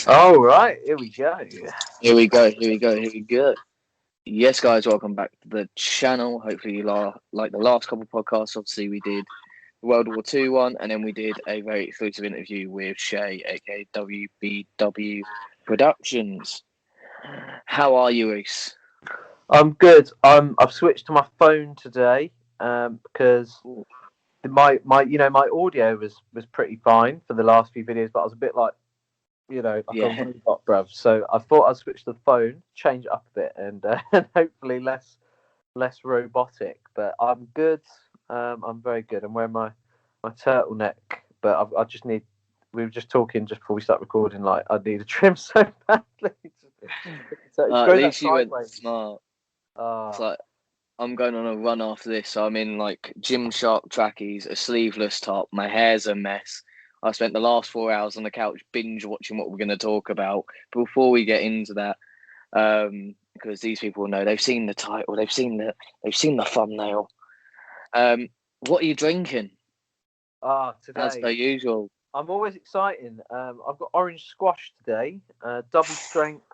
All right, here we go. Here we go. Yes, guys, welcome back to the channel. Hopefully, you like the last couple of podcasts. Obviously, we did the World War II one, and then we did a very exclusive interview with Shay, aka WBW Productions. How are you, Reece? I'm good. I've switched to my phone today because my audio was pretty fine for the last few videos, but I was a bit like a robot, bruv. So I thought I'd switch to the phone, change it up a bit, and hopefully less robotic. But I'm good. I'm very good. I'm wearing my turtleneck, but I just need. We were just talking just before we start recording. Like I need a trim so badly. At least you went smart. It's like I'm going on a run after this, so I'm in like Gymshark trackies, a sleeveless top. My hair's a mess. I spent the last 4 hours on the couch binge watching what we're going to talk about. But before we get into that, because these people know they've seen the title, they've seen the thumbnail. What are you drinking? Today, as per usual. I'm always exciting. I've got orange squash today, double strength.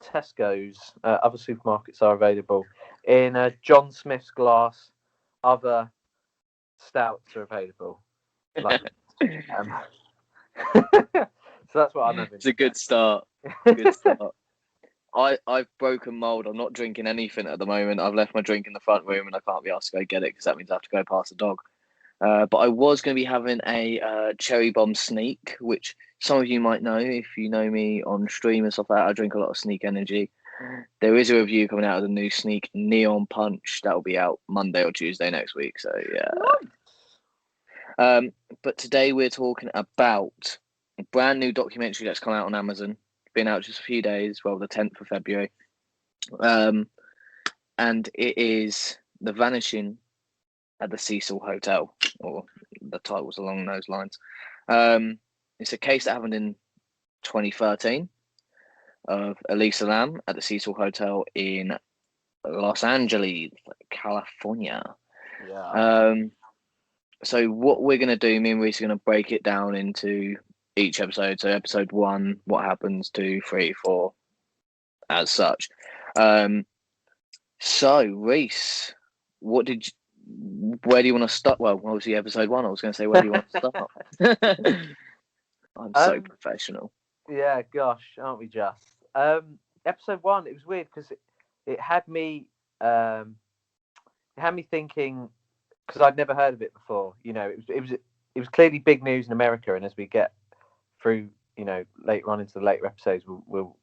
Tesco's, other supermarkets are available in John Smith's glass. Other stouts are available. So that's what I'm having. It's a good start. Good start. I've broken mold. I'm not drinking anything at the moment. I've left my drink in the front room and I can't be asked to go get it because that means I have to go past the dog. But I was going to be having a cherry bomb sneak, which some of you might know if you know me on stream and stuff like that. I drink a lot of Sneak Energy. There is a review coming out of the new Sneak Neon Punch that will be out Monday or Tuesday next week. So yeah. But today we're talking about a brand new documentary that's come out on Amazon. Been out just a few days. Well, the 10th of February. And it is The Vanishing at the Cecil Hotel, or the title's along those lines. It's a case that happened in 2013 of Elisa Lam at the Cecil Hotel in Los Angeles, California. Yeah. So what we're going to do, me and Reece are going to break it down into each episode. So episode 1, what happens, 2, 3, 4, as such. So Reece, where do you want to start? Well, obviously episode 1. I was going to say, where do you want to start? I'm so professional. Yeah, gosh, aren't we just? Episode 1, it was weird because it had me thinking, because I'd never heard of it before. It was clearly big news in America, and as we get through, later on into the later episodes, we'll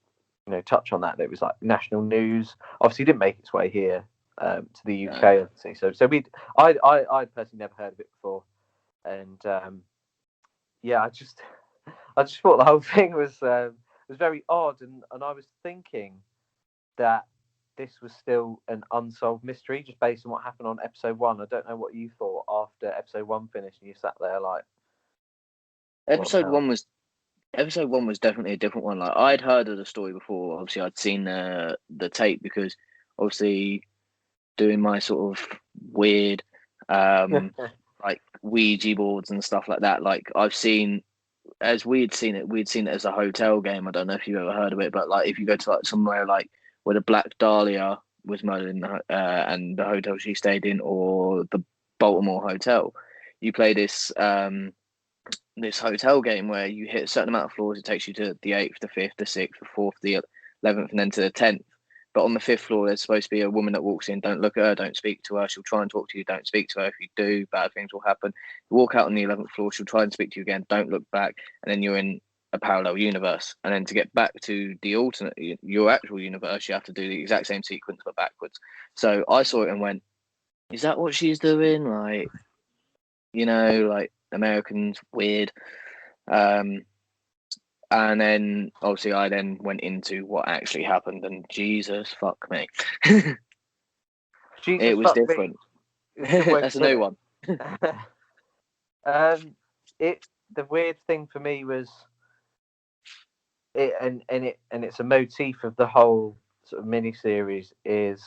touch on that. It was like national news. Obviously, it didn't make its way here to the UK. Obviously, so I'd personally never heard of it before, and yeah, I just thought the whole thing was very odd, and I was thinking that this was still an unsolved mystery just based on what happened on episode 1. I don't know what you thought after episode 1 finished, and you sat there like. Episode 1 was definitely a different one. Like I'd heard of the story before. Obviously, I'd seen the tape because obviously doing my sort of weird like Ouija boards and stuff like that. Like I've seen, as we'd seen it as a hotel game. I don't know if you've ever heard of it, but like if you go to like somewhere like where the Black Dahlia was murdered in and the hotel she stayed in, or the Baltimore Hotel, you play this this hotel game where you hit a certain amount of floors. It takes you to the 8th, the 5th, the 6th, the 4th, the 11th, and then to the 10th. But on the 5th floor, there's supposed to be a woman that walks in. Don't look at her. Don't speak to her. She'll try and talk to you. Don't speak to her. If you do, bad things will happen. You walk out on the 11th floor. She'll try and speak to you again. Don't look back. And then you're in a parallel universe. And then to get back to the alternate, your actual universe, you have to do the exact same sequence but backwards. So I saw it and went, is that what she's doing? Like, like Americans, weird. And then obviously I then went into what actually happened, and Jesus fuck me. It was different. That's a new one. The weird thing for me was it's a motif of the whole sort of mini series is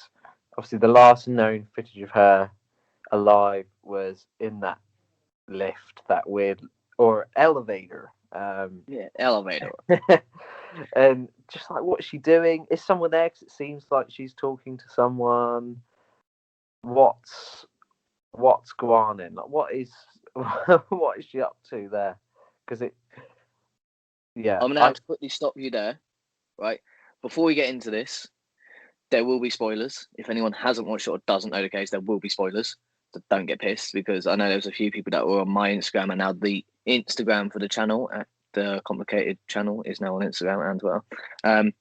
obviously the last known footage of her alive was in that lift, that weird or elevator Elevator. And just like, what's she doing? Is someone there? Because it seems like she's talking to someone. What's going on? Like, what is she up to there? Because I'm gonna have to quickly stop you there, right? Before we get into this, there will be spoilers. If anyone hasn't watched it or doesn't know the case, there will be spoilers. So don't get pissed, because I know there's a few people that were on my Instagram, and now the Instagram for the channel, at the Complicated channel, is now on Instagram as well. And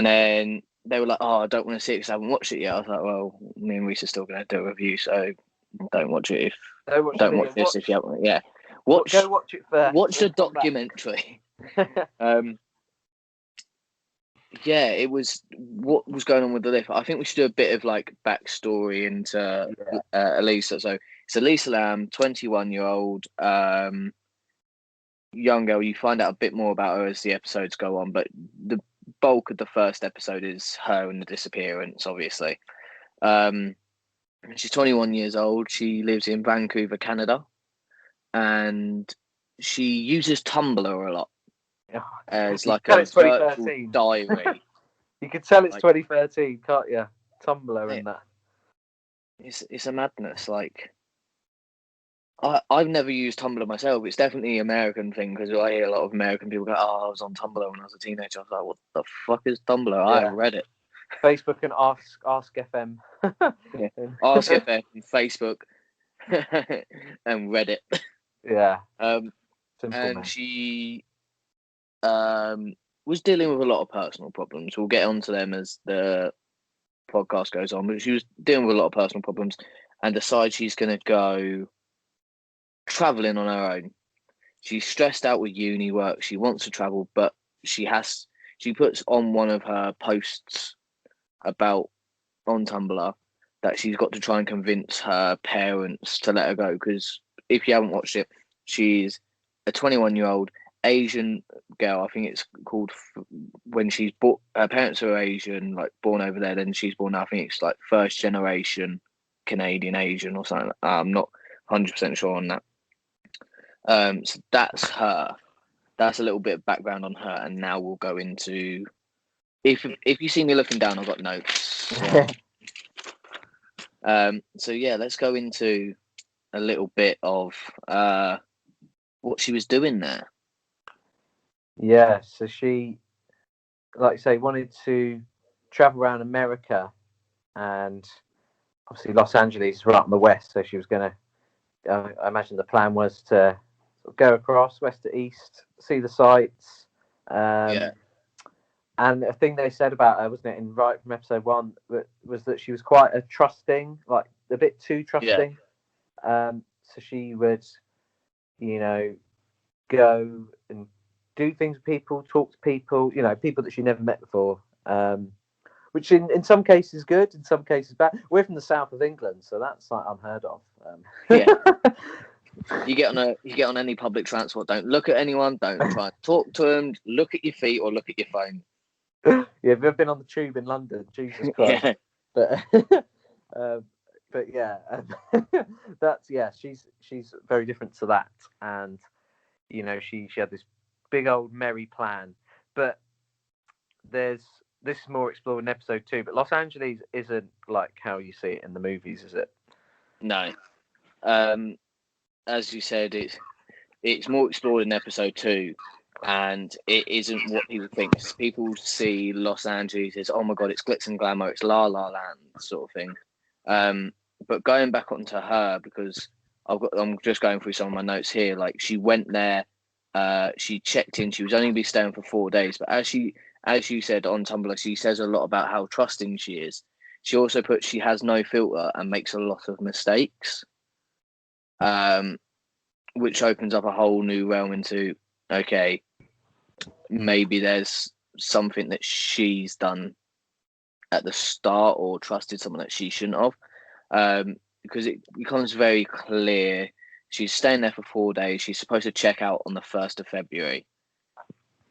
then they were like, "Oh, I don't want to see it because I haven't watched it yet." I was like, "Well, me and Reece are still going to do a review, so don't watch it don't watch this if you haven't." Yeah, go watch it first. Watch the documentary. Yeah, it was what was going on with the lift. I think we should do a bit of like backstory into Elisa. So it's Elisa Lam, 21-year-old young girl. You find out a bit more about her as the episodes go on, but the bulk of the first episode is her and the disappearance, obviously. She's 21 years old. She lives in Vancouver, Canada, and she uses Tumblr a lot. As like a virtual diary. You could tell it's 2013, can't you? Tumblr and that. It's a madness. Like, I've never used Tumblr myself. It's definitely an American thing, because I hear a lot of American people go, "Oh, I was on Tumblr when I was a teenager." I was like, "What the fuck is Tumblr?" Yeah. I read it. Facebook and Ask FM. Ask FM, Facebook, and Reddit. Yeah. And man. She was dealing with a lot of personal problems. We'll get onto them as the podcast goes on, but she was dealing with a lot of personal problems and decides she's going to go traveling on her own. She's stressed out with uni work. She wants to travel, but she puts on one of her posts about on Tumblr that she's got to try and convince her parents to let her go, because if you haven't watched it, she's a 21-year-old Asian girl. I think it's called, when she's born, her parents are Asian, like born over there, then she's born, I think it's like first generation Canadian Asian or something. I'm not 100% sure on that. So that's her. That's a little bit of background on her, and now we'll go into, if you see me looking down, I've got notes. So yeah, let's go into a little bit of what she was doing there. Yeah, so she, like you say, wanted to travel around America, and obviously Los Angeles is right on the west, so she was going to, I imagine the plan was to sort of go across west to east, see the sights. And a thing they said about her, wasn't it, right from episode 1, was that she was quite a trusting, like a bit too trusting. So she would, go and do things with people, talk to people, people that she never met before, which in some cases good, in some cases bad. We're from the south of England, so that's like unheard of. You get on any public transport, don't look at anyone, don't try and talk to them, look at your feet or look at your phone. Yeah, have you ever been on the tube in London? Jesus Christ. Yeah. But yeah, that's, she's very different to that, and she had this big old merry plan. But this is more explored in episode 2. But Los Angeles isn't like how you see it in the movies, is it? No. As you said, it's more explored in episode 2, and it isn't what people think. People see Los Angeles as, oh my god, it's glitz and glamour, it's La La Land sort of thing. But going back onto her, because I'm just going through some of my notes here. Like, she went there, she checked in. She was only going to be staying for 4 days, but as you said on Tumblr, she says a lot about how trusting she is. She also puts she has no filter and makes a lot of mistakes, which opens up a whole new realm into, okay, maybe there's something that she's done at the start or trusted someone that she shouldn't have. Because it becomes very clear she's staying there for 4 days. She's supposed to check out on the 1st of February.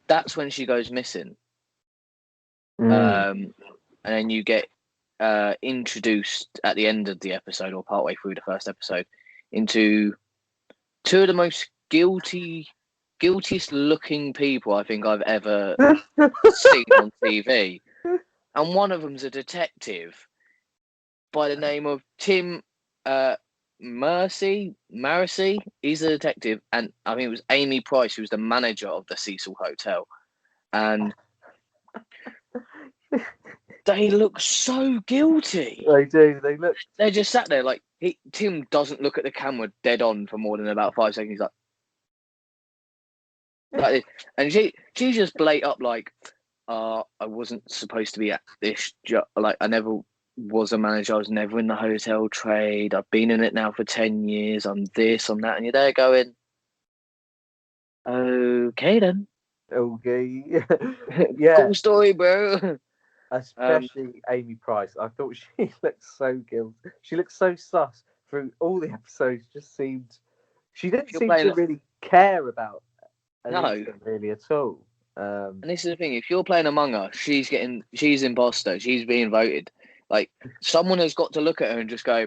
That's when she goes missing. And then you get introduced at the end of the episode, or partway through the first episode, into two of the most guilty guiltiest looking people I think I've ever seen on TV. And one of them's a detective by the name of Tim Marcy. He's a detective, and I think it was Amy Price who was the manager of the Cecil Hotel. And they look so guilty. They do. They look. They're just sat there like Tim doesn't look at the camera dead on for more than about 5 seconds. He's like and she just blate up like, I wasn't supposed to be at this job. Like, I never was a manager. I was never in the hotel trade. I've been in it now for 10 years. I'm this, I'm that. And you're there going, okay then. Okay. Yeah. Cool story, bro. Especially Amy Price. I thought she looked so guilty. She looked so sus through all the episodes. Just seemed. She didn't seem to really care about anything really at all. And this is the thing: if you're playing Among Us, she's imposter. She's being voted. Like, someone has got to look at her and just go,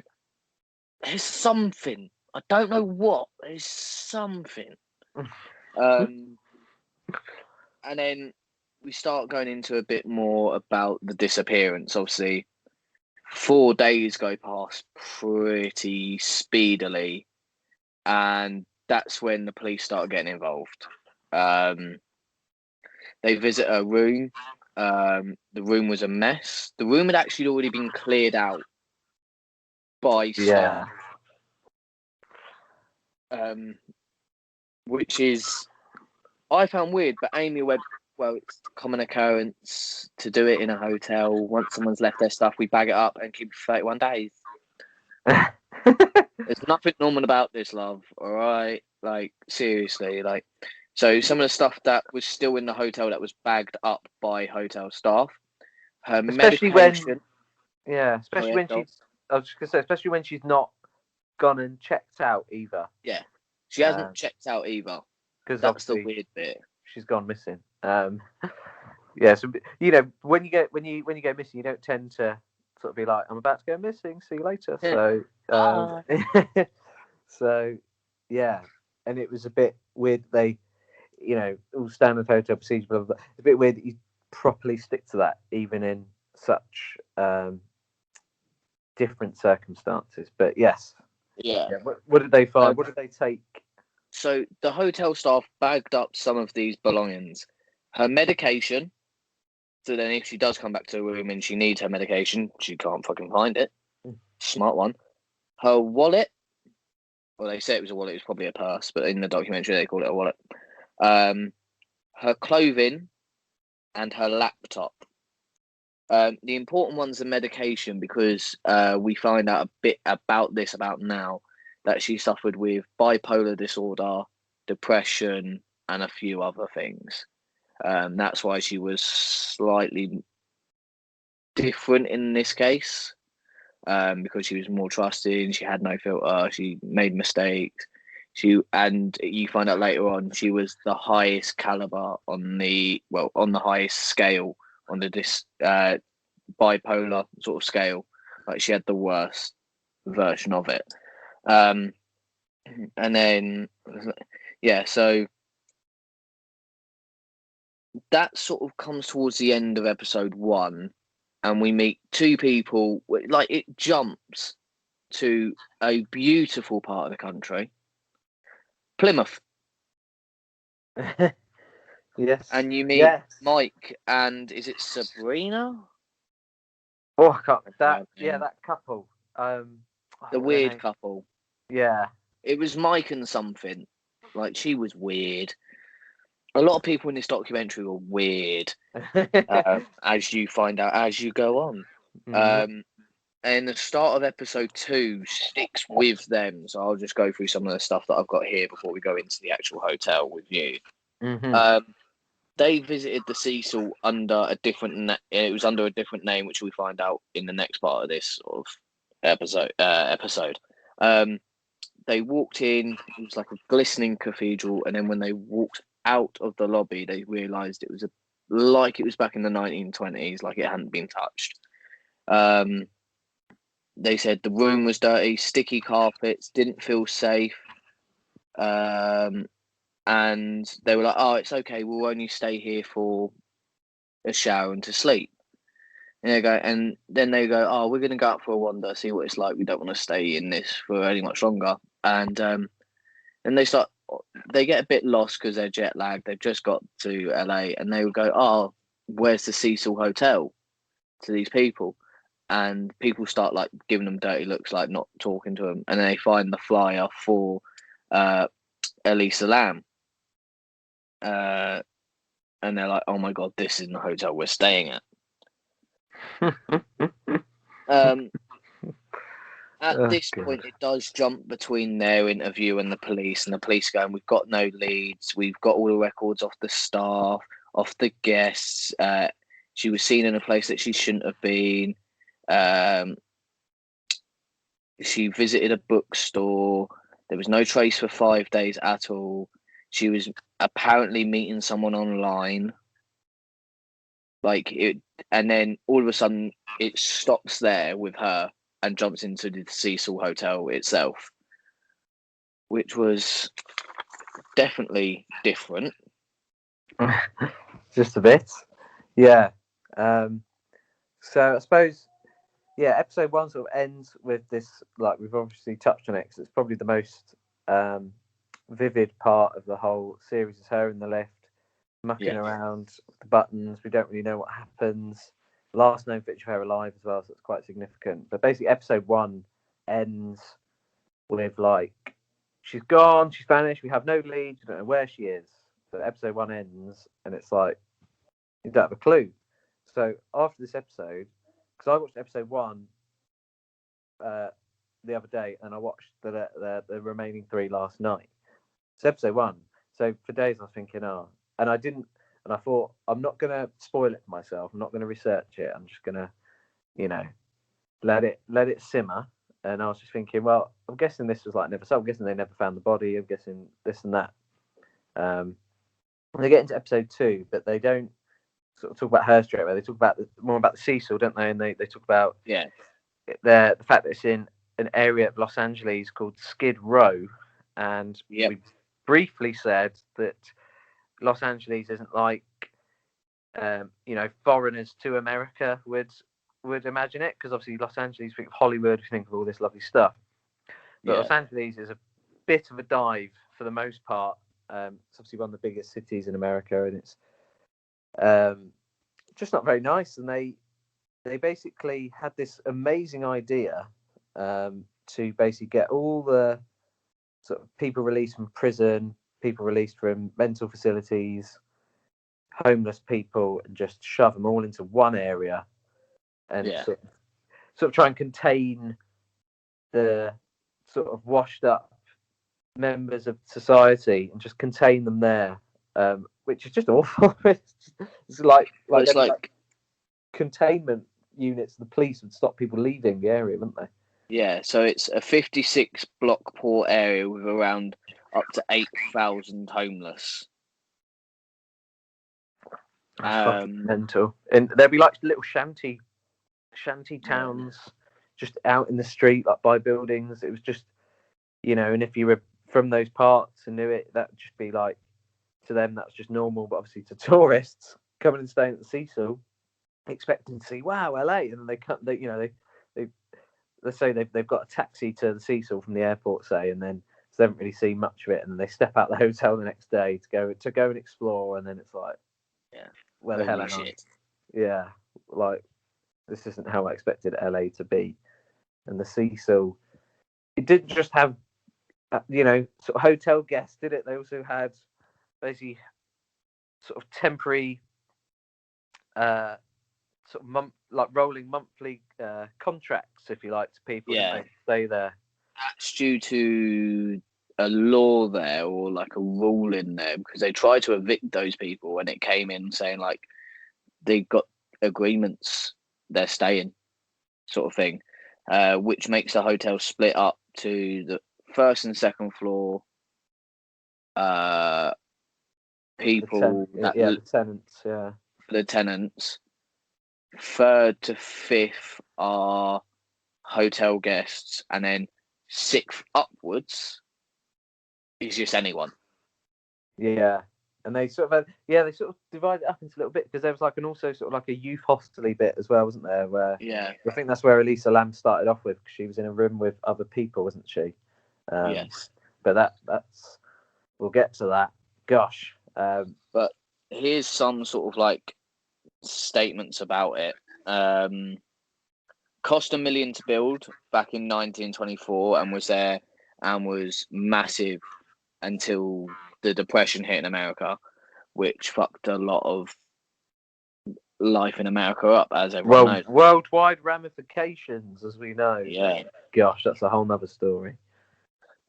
"There's something. I don't know what. There's something." And then we start going into a bit more about the disappearance. Obviously, 4 days go past pretty speedily, and that's when the police start getting involved. They visit her room. The room was a mess. The room had actually already been cleared out by staff. Which is, I found weird, but Amy went, well, it's a common occurrence to do it in a hotel. Once someone's left their stuff, we bag it up and keep it for 31 days. There's nothing normal about this, love. All right? Like, seriously. Like, so some of the stuff that was still in the hotel that was bagged up by hotel staff. Her especially medication. Especially when she's. I was just gonna say, especially when she's not gone and checked out either. Yeah, she hasn't checked out either. Because that's the weird bit. She's gone missing. Yeah, so you know, when you go missing, you don't tend to sort of be like, I'm about to go missing. See you later. So, so yeah, and it was a bit weird. They, you know, all standard hotel procedure, blah, blah, blah. It's a bit weird that you properly stick to that, even in such different circumstances. But yes. Yeah. What did they find? What did they take? So the hotel staff bagged up some of these belongings. Her medication. So then if she does come back to her room and she needs her medication, she can't fucking find it. Smart one. Her wallet. Well, they say it was a wallet. It was probably a purse, but in the documentary they call it a wallet. Her clothing and her laptop. The important one's the medication, because we find out a bit about now, that she suffered with bipolar disorder, depression, and a few other things. That's why she was slightly different in this case, because she was more trusting. She had no filter. She made mistakes. And you find out later on she was the highest caliber on the highest scale on the bipolar sort of scale. Like, she had the worst version of it. And then so that sort of comes towards the end of episode 1, and we meet 2 people. Like, it jumps to a beautiful part of the country, Plymouth. Yes. And you meet Mike and, is it Sabrina? Oh, I can't. That couple. The weird couple. Yeah. It was Mike and something. Like, she was weird. A lot of people in this documentary were weird, as you find out as you go on. Mm-hmm. And the start of episode 2 sticks with them. So I'll just go through some of the stuff that I've got here before we go into the actual hotel with you. Mm-hmm. They visited the Cecil under a different. It was under a different name, which we find out in the next part of this sort of episode. They walked in. It was like a glistening cathedral, and then when they walked out of the lobby, they realised it was like it was back in the 1920s, like it hadn't been touched. They said the room was dirty, sticky carpets, didn't feel safe, and and they were like, "Oh, it's okay. We'll only stay here for a shower and to sleep." And then they go, "Oh, we're going to go out for a wander, see what it's like. We don't want to stay in this for any much longer." And then they get a bit lost because they're jet lagged. They've just got to LA, and they would go, "Oh, where's the Cecil Hotel?" to these people, and people start like giving them dirty looks, like not talking to them, and then they find the flyer for Elisa Lam, and they're like, "Oh my god, this isn't the hotel we're staying at." At this point, it does jump between their interview and the police going, "We've got no leads. We've got all the records off the staff, off the guests. She was seen in a place that she shouldn't have been. She visited a bookstore. There was no trace for 5 days at all. She was apparently meeting someone online." And then all of a sudden it stops there with her and jumps into the Cecil Hotel itself, which was definitely different. Just a bit, yeah. So I suppose, yeah, episode 1 sort of ends with this, like we've obviously touched on it, because it's probably the most vivid part of the whole series, is her in the lift mucking around with the buttons. We don't really know what happens. Last known picture of her alive as well, so it's quite significant. But basically, episode 1 ends with like, she's gone, she's vanished, we have no lead, we don't know where she is. So episode 1 ends, and it's like, you don't have a clue. So after this episode, because I watched episode 1 the other day, and I watched the remaining 3 last night. It's episode 1. So for days I was thinking, and I didn't, and I thought, I'm not going to spoil it for myself. I'm not going to research it. I'm just going to, let it simmer. And I was just thinking, well, I'm guessing this was like never so. I'm guessing they never found the body. I'm guessing this and that. They get into episode 2, but they don't sort of talk about her straight away. They talk about more about the Cecil, don't they? And they talk about the fact that it's in an area of Los Angeles called Skid Row, and we briefly said that Los Angeles isn't like foreigners to America would imagine it, because obviously Los Angeles, think of Hollywood, we think of all this lovely stuff, but Los Angeles is a bit of a dive for the most part. It's obviously one of the biggest cities in America, and it's just not very nice. And they basically had this amazing idea to basically get all the sort of people released from prison, people released from mental facilities, homeless people, and just shove them all into one area, and sort of try and contain the sort of washed up members of society, and just contain them there, which is just awful. it's like containment units. The police would stop people leaving the area, wouldn't they? Yeah, so it's a 56 block poor area with around up to 8,000 homeless. That's fucking mental. And there'd be like little shanty towns just out in the street, like by buildings. It was just, and if you were from those parts and knew it, that would just be like, to them that's just normal. But obviously to tourists coming and staying at the Cecil, expecting to see, wow, LA, and they come, they let's say they've got a taxi to the Cecil from the airport, say, and then they haven't really seen much of it, and then they step out the hotel the next day to go and explore, and then it's like, where the hell am I? Yeah, like, this isn't how I expected LA to be. And the Cecil, it didn't just have sort of hotel guests, did it? They also had basically sort of temporary sort of rolling monthly contracts, if you like, to people that stay there. That's due to a law there, or like a rule in there, because they tried to evict those people, and it came in saying like they got agreements, they're staying, sort of thing, which makes the hotel split up to the first and second floor people, the tenants. Third to fifth are hotel guests, and then sixth upwards is just anyone. Yeah. And they sort of they sort of divided it up into little bits because there was like also sort of like a youth hostel bit as well, wasn't there? Where I think that's where Elisa Lam started off with, because she was in a room with other people, wasn't she? Yes. But that's we'll get to that. Gosh. But here's some sort of like statements about it. Cost $1 million to build back in 1924 and was massive until the Depression hit in America, which fucked a lot of life in America up, as everyone knows. Worldwide ramifications, as we know. Yeah. Gosh, that's a whole nother story.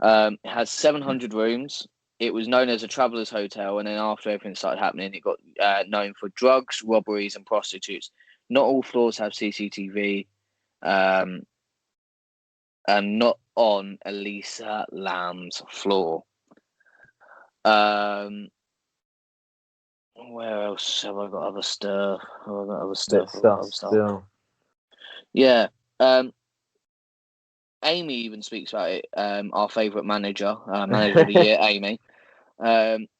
It has 700 rooms. It was known as a traveller's hotel, and then after everything started happening, it got known for drugs, robberies, and prostitutes. Not all floors have CCTV, and not on Elisa Lam's floor. Where else have I got other stuff? Still. Yeah. Amy even speaks about it. Our favourite manager of the year, Amy.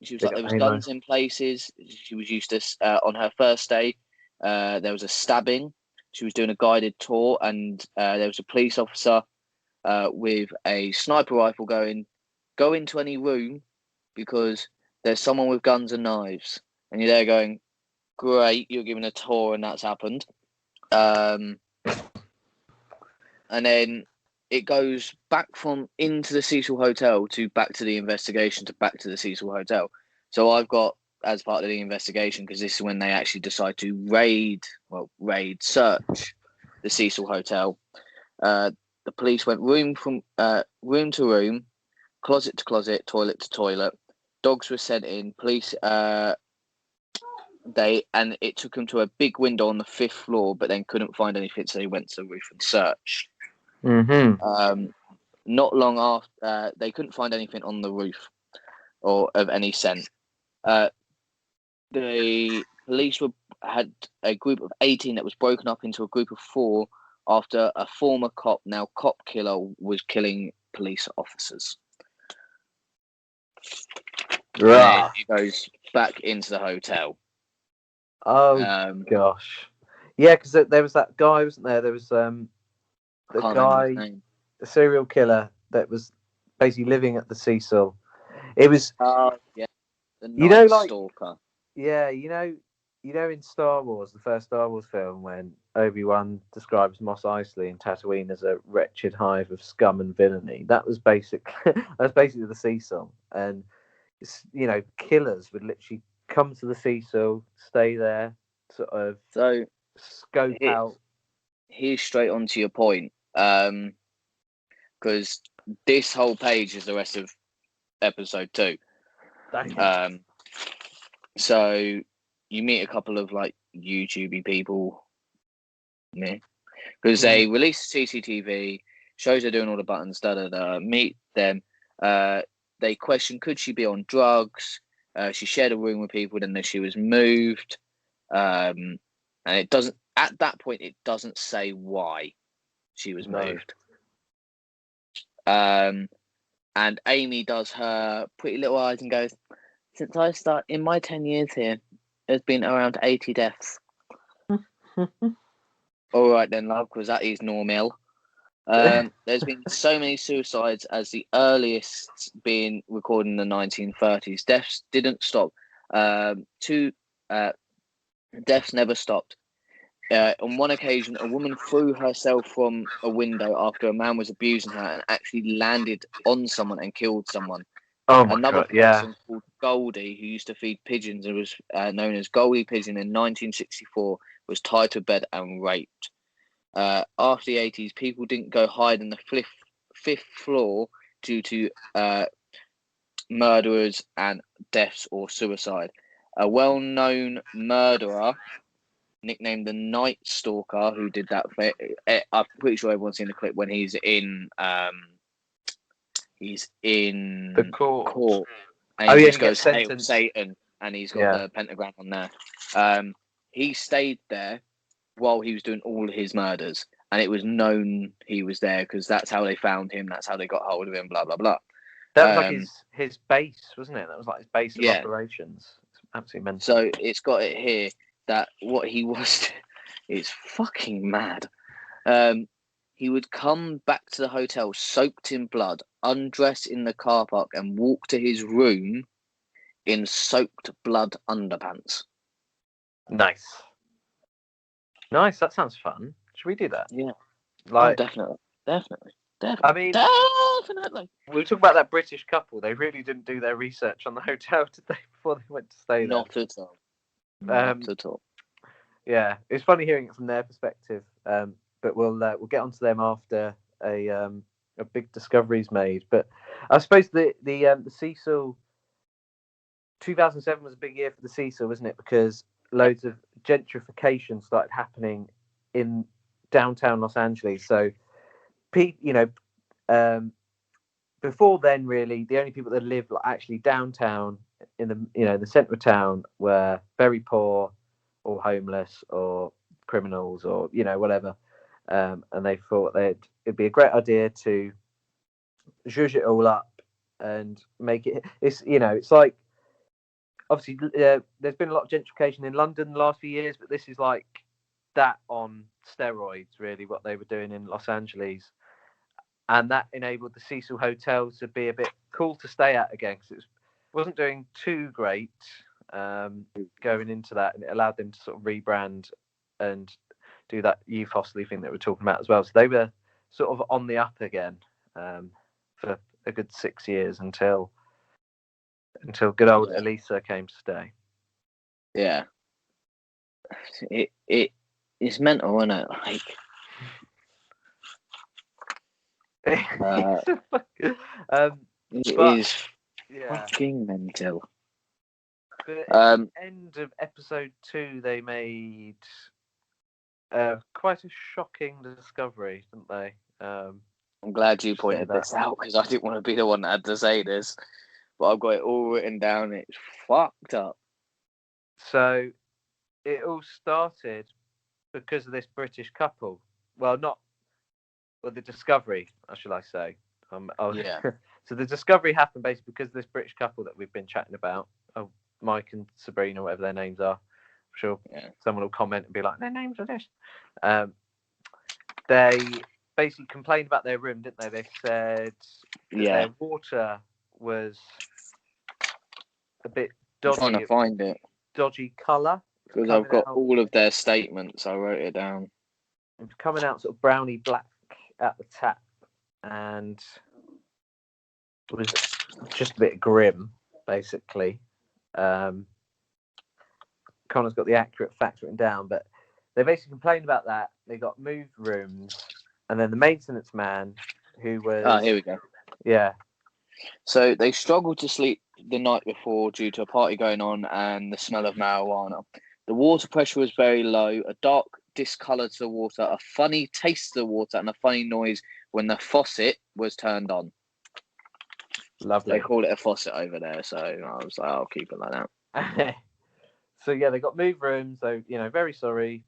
She was like, there was guns in places. She was used to, on her first day, there was a stabbing. She was doing a guided tour, and there was a police officer with a sniper rifle going, go into any room because there's someone with guns and knives. And you're there going, great, you're giving a tour and that's happened. And then it goes back from into the Cecil Hotel to back to the investigation to back to the Cecil Hotel. So I've got, as part of the investigation, because this is when they actually decide to search the Cecil Hotel. The police went room to room, closet to closet, toilet to toilet. Dogs were sent in. Police, it took them to a big window on the 5th floor, but then couldn't find anything, so they went to the roof and searched. Mm-hmm. Not long after, they couldn't find anything on the roof or of any scent. The police had a group of 18 that was broken up into a group of 4 after a former cop, now cop killer, was killing police officers. Right. It goes back into the hotel. Oh gosh, yeah, because there was that guy, wasn't there? There was the guy, the serial killer that was basically living at the Cecil. It was the Night Stalker. Yeah, you know, in Star Wars, the first Star Wars film, when Obi-Wan describes Mos Eisley and Tatooine as a wretched hive of scum and villainy, that was basically the Cecil, and killers would literally come to the Cecil, stay there, sort of scope out. Here's straight on to your point, because this whole page is the rest of episode 2. So you meet a couple of like YouTubey people, because they release CCTV, shows they're doing all the buttons, meet them. They question, could she be on drugs? She shared a room with people, then she was moved. And it doesn't, at that point, it doesn't say why she was moved. And Amy does her pretty little eyes and goes, since I start in my 10 years here, there's been around 80 deaths. All right then, love, because that is normal. There's been so many suicides, as the earliest being recorded in the 1930s. Deaths didn't stop. Deaths never stopped. On one occasion, a woman threw herself from a window after a man was abusing her and actually landed on someone and killed someone. Another person called Goldie, who used to feed pigeons and was known as Goldie Pigeon in 1964, was tied to a bed and raped. After the 80s, people didn't go hide in the 5th floor due to murderers and deaths or suicide. A well-known murderer, nicknamed the Night Stalker, who did that. I'm pretty sure everyone's seen the clip when he's in the court. And he just goes, "Hail Satan," and he's got the pentagram on there. He stayed there while he was doing all his murders, and it was known he was there because that's how they found him, that's how they got hold of him, blah blah blah. That was like his base, wasn't it? That was like his base of operations. It's absolutely mental. So it's got it here that what he was is fucking mad. He would come back to the hotel soaked in blood, undress in the car park, and walk to his room in soaked blood underpants. Nice. That sounds fun. Should we do that? Yeah. Like, definitely. I mean, definitely. We were talking about that British couple. They really didn't do their research on the hotel, did they, before they went to stay there? Not at all. Not at all. Yeah, it's funny hearing it from their perspective. But we'll get onto them after a big discovery's made. But I suppose the Cecil 2007 was a big year for the Cecil, wasn't it? Because loads of gentrification started happening in downtown Los Angeles. So, before then, really, the only people that lived actually downtown in the centre of town were very poor, or homeless, or criminals, or whatever. And they thought it'd be a great idea to zhuzh it all up and make it. It's like, obviously there's been a lot of gentrification in London the last few years, but this is like that on steroids, really, what they were doing in Los Angeles. And that enabled the Cecil Hotel to be a bit cool to stay at again, because it wasn't doing too great going into that, and it allowed them to sort of rebrand and do that youth hostely thing that we're talking about as well. So they were sort of on the up again for a good 6 years until good old Elisa came to stay. Yeah, it's mental, isn't it? It is fucking mental. But at the end of episode 2, they made quite a shocking discovery, didn't they? I'm glad you pointed this out, because I didn't want to be the one that had to say this, but I've got it all written down. It's fucked up. So it all started because of this British couple. Well, the discovery, shall I say? Yeah. So the discovery happened basically because of this British couple that we've been chatting about. Mike and Sabrina, whatever their names are. I'm sure someone will comment and be like, their names are this. They basically complained about their room, didn't they? They said their water was a bit dodgy. I'm trying to find it. Dodgy colour. Because I've got all of their statements. I wrote it down. It was coming out sort of browny black at the tap, and it was just a bit grim, basically. Connor's got the accurate facts written down, but they basically complained about that. They got moved rooms, and then the maintenance man, who was... here we go. Yeah. So they struggled to sleep the night before due to a party going on and the smell of marijuana. The water pressure was very low, a dark discolour to the water, a funny taste to the water, and a funny noise when the faucet was turned on. Lovely. They call it a faucet over there, so I was like, I'll keep it like that. So yeah, they got moved rooms. So very sorry.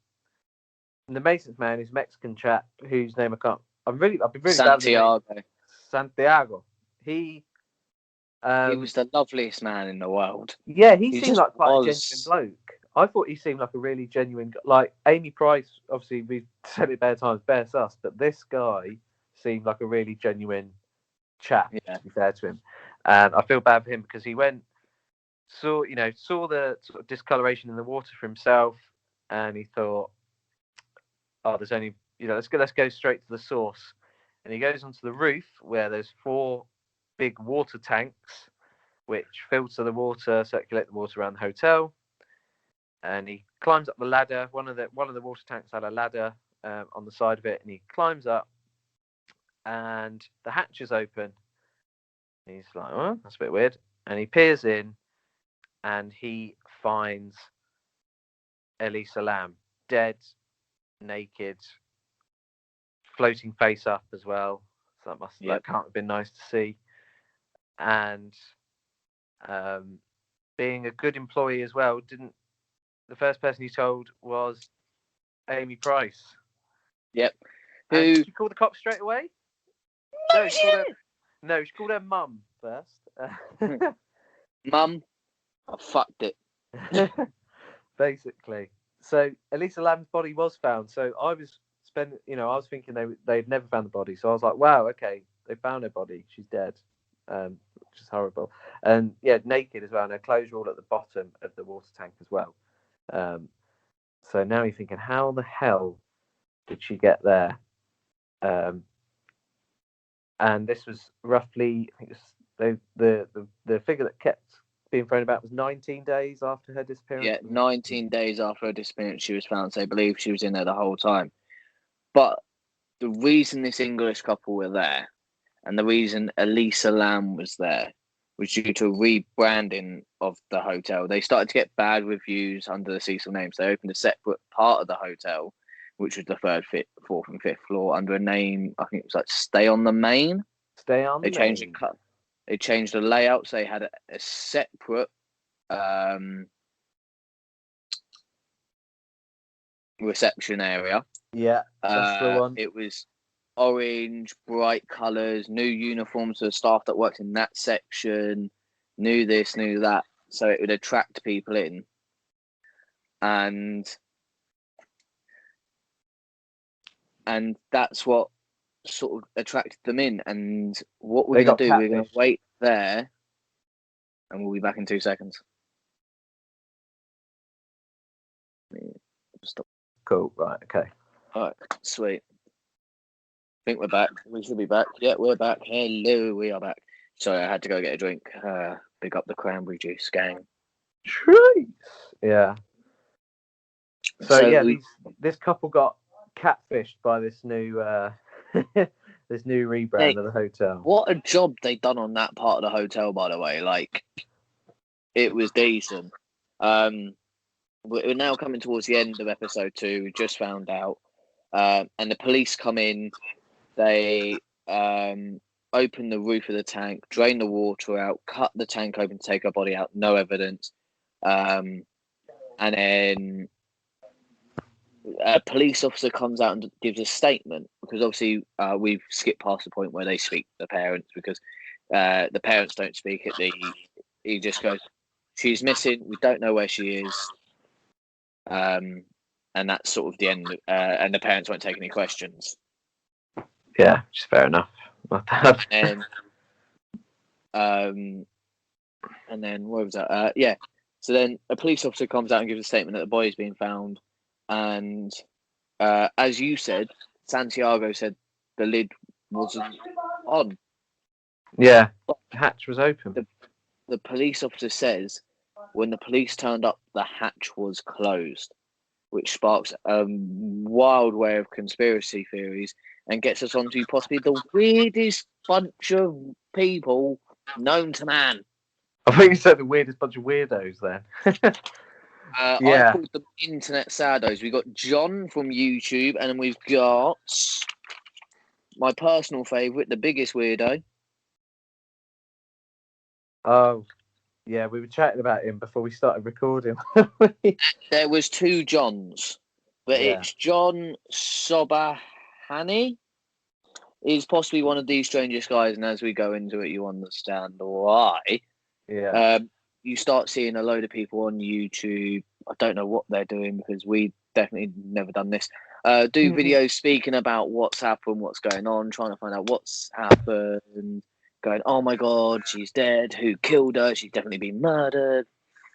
And the maintenance man is Mexican chap whose name I can't. I've been really Santiago. bad with Santiago. He was the loveliest man in the world. Yeah, he seemed like quite a genuine bloke. I thought he seemed like a really genuine, like Amy Price. Obviously, we've said it bare times, bare sus, but this guy seemed like a really genuine chap. Yeah. To be fair to him, and I feel bad for him because he saw the sort of discoloration in the water for himself, and he thought, oh, there's only let's go straight to the source, and he goes onto the roof where there's 4 big water tanks which filter the water, circulate the water around the hotel. And he climbs up the ladder. One of the water tanks had a ladder on the side of it, and he climbs up, and the hatch is open. And he's like, "Oh, that's a bit weird." And he peers in, and he finds Elisa Lam dead, naked, floating face up as well. So that can't have been nice to see. And being a good employee as well, the first person he told was Amy Price. Yep. Did you call the cops straight away? No, No, she called her mum first. Mum, I fucked it. Basically. So Elisa Lam's body was found. So I was thinking they'd never found the body. So I was like, wow, okay, they found her body. She's dead, which is horrible. And yeah, naked as well. And her clothes were all at the bottom of the water tank as well. So now you're thinking, how the hell did she get there? And this was roughly, I think it was the figure that kept being thrown about was 19 days after her disappearance. Yeah, 19 days after her disappearance, she was found. So they believe she was in there the whole time. But the reason this English couple were there, and the reason Elisa Lam was there, was due to rebranding of the hotel. They started to get bad reviews under the Cecil name, so they opened a separate part of the hotel, which was the third, fourth, and fifth floor, under a name. I think it was like Stay on the Main. Stay on. They changed the cut. They changed the layout, so they had a separate reception area. Yeah, that's the one. It was orange, bright colours, new uniforms for the staff that worked in that section, knew this, knew that, so it would attract people in. And that's what sort of attracted them in. And what we're going to do, we're going to wait there, and we'll be back in 2 seconds. Stop. Cool, right, okay. All right, sweet. I think we're back. We should be back. Yeah, we're back. Hello, we are back. Sorry, I had to go get a drink. Big up the cranberry juice, gang. Treats. Yeah. So yeah, this couple got catfished by this new this new rebrand of the hotel. What a job they done on that part of the hotel, by the way. Like, it was decent. We're now coming towards the end of episode 2. We just found out, and the police come in. They open the roof of the tank, drain the water out, cut the tank open to take her body out. No evidence, and then a police officer comes out and gives a statement, because obviously we've skipped past the point where they speak to the parents, because the parents don't speak at the. He just goes, "She's missing. We don't know where she is." And that's sort of the end. And the parents won't take any questions. Yeah, which is fair enough. And then what was that? Yeah. So then a police officer comes out and gives a statement that the body's been found, and as you said, Santiago said the lid wasn't on. Yeah, the hatch was open. The police officer says when the police turned up, the hatch was closed, which sparks a wild wave of conspiracy theories and gets us onto possibly the weirdest bunch of people known to man. I think you said the weirdest bunch of weirdos then. I called them internet saddos. We got John from YouTube, and then we've got my personal favourite, the biggest weirdo. Oh, yeah, we were chatting about him before we started recording. There was 2 Johns, but it's John Sobahani. He's possibly one of the strangest guys, and as we go into it, you understand why. Yeah. You start seeing a load of people on YouTube. I don't know what they're doing, because we definitely never done this. Do videos speaking about what's happened, what's going on, trying to find out what's happened. Going, oh my God, she's dead. Who killed her? She's definitely been murdered.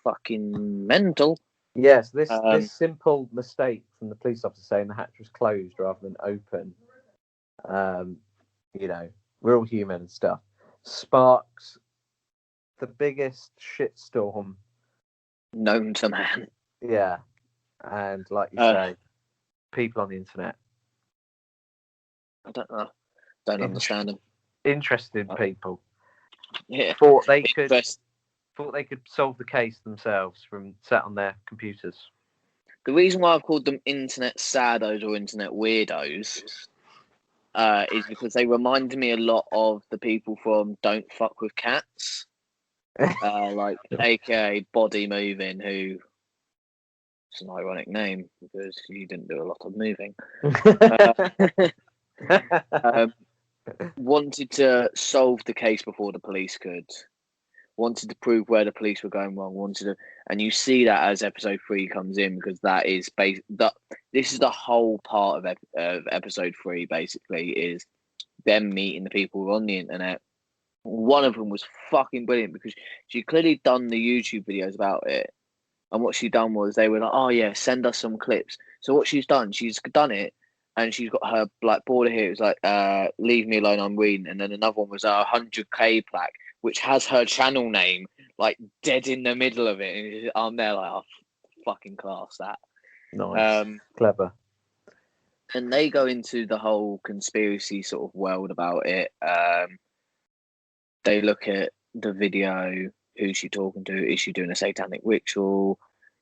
Fucking mental. Yes, this simple mistake from the police officer saying the hatch was closed rather than open. We're all human and stuff. Sparks the biggest shitstorm known to man. Yeah, and like you say, people on the internet. I don't know. Don't understand them. Interested people. Yeah. Thought they could solve the case themselves from sat on their computers. The reason why I've called them internet saddos or internet weirdos is because they remind me a lot of the people from Don't Fuck With Cats. Like aka Body Moving, who it's an ironic name because he didn't do a lot of moving. wanted to solve the case before the police could. Wanted to prove where the police were going wrong. And you see that as episode 3 comes in, because that is this is the whole part of episode 3. Basically, is them meeting the people who are on the internet. One of them was fucking brilliant because she clearly done the YouTube videos about it, and what she done was they were like, "Oh yeah, send us some clips." So what she's done it, and she's got her like border here. It was like, "Leave me alone, I'm reading," and then another one was a 100K plaque, which has her channel name like dead in the middle of it. And I'm there like, "Oh, fucking class that." Nice, clever. And they go into the whole conspiracy sort of world about it. They look at the video. Who's she talking to? Is she doing a satanic ritual?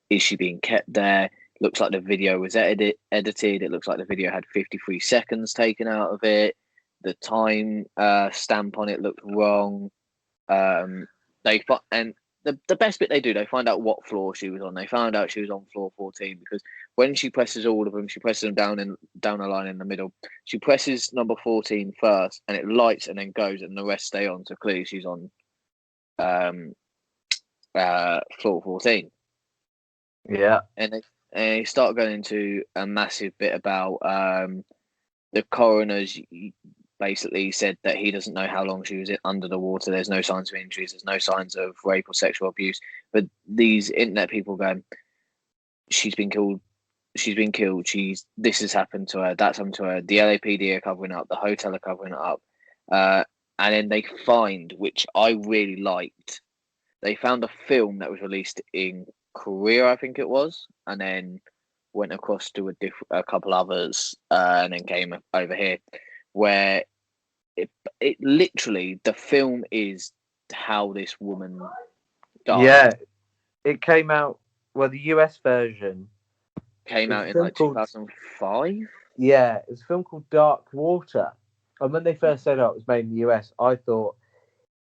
Is she being kept there? Looks like the video was edited. It looks like the video had 53 seconds taken out of it. The time stamp on it looked wrong. And the best bit they do, they find out what floor she was on. They found out she was on floor 14 because when she presses all of them, she presses them down a line in the middle. She presses number 14 first, and it lights and then goes, and the rest stay on. So clearly she's on floor 14. Yeah. And they start going into a massive bit about the coroner's basically said that he doesn't know how long she was under the water. There's no signs of injuries. There's no signs of rape or sexual abuse. But these internet people going, she's been killed. She's been killed. This has happened to her. That's happened to her. The LAPD are covering it up. The hotel are covering it up. And then they find, which I really liked, they found a film that was released in Korea, I think it was, and then went across to a couple others, and then came over here, where it literally, the film is how this woman died. Yeah, it came out. Well, the US version came out in like 2005. Yeah, it was a film called Dark Water. And when they first said, "Oh, it was made in the US," I thought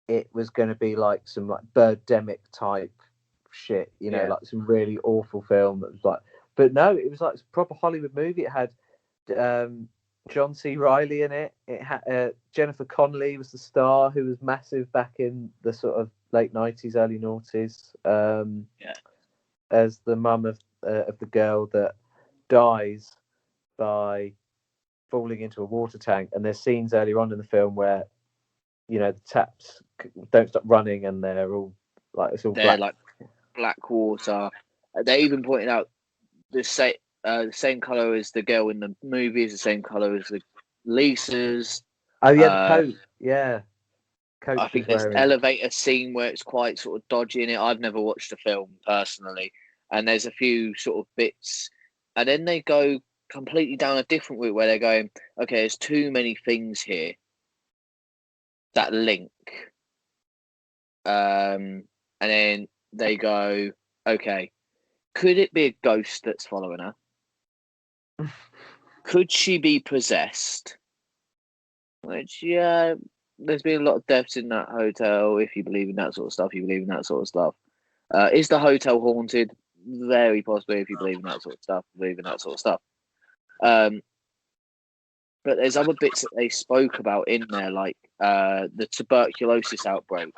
it was going to be like some like Birdemic type shit, you know, like some really awful film that was like. But no, it was like a proper Hollywood movie. It had John C. Reilly in it. It had Jennifer Connelly was the star, who was massive back in the sort of late 90s, early noughties. As the mum of the girl that dies by falling into a water tank. And there's scenes earlier on in the film where, you know, the taps don't stop running, and they're all like they're like black water. They even pointed out the same color as the girl in the movie is the same color as the Lisa's. Oh yeah, the coat. Yeah, coat. I think there's an elevator scene where it's quite sort of dodgy in it. I've never watched the film personally, and there's a few sort of bits, and then they go completely down a different route where they're going, okay, there's too many things here that link. And then they go, okay, could it be a ghost that's following her? Could she be possessed? Which, yeah, there's been a lot of deaths in that hotel. If you believe in that sort of stuff, you believe in that sort of stuff. Is the hotel haunted? Very possibly. If you believe in that sort of stuff, believe in that sort of stuff. But there's other bits that they spoke about in there, like the tuberculosis outbreak.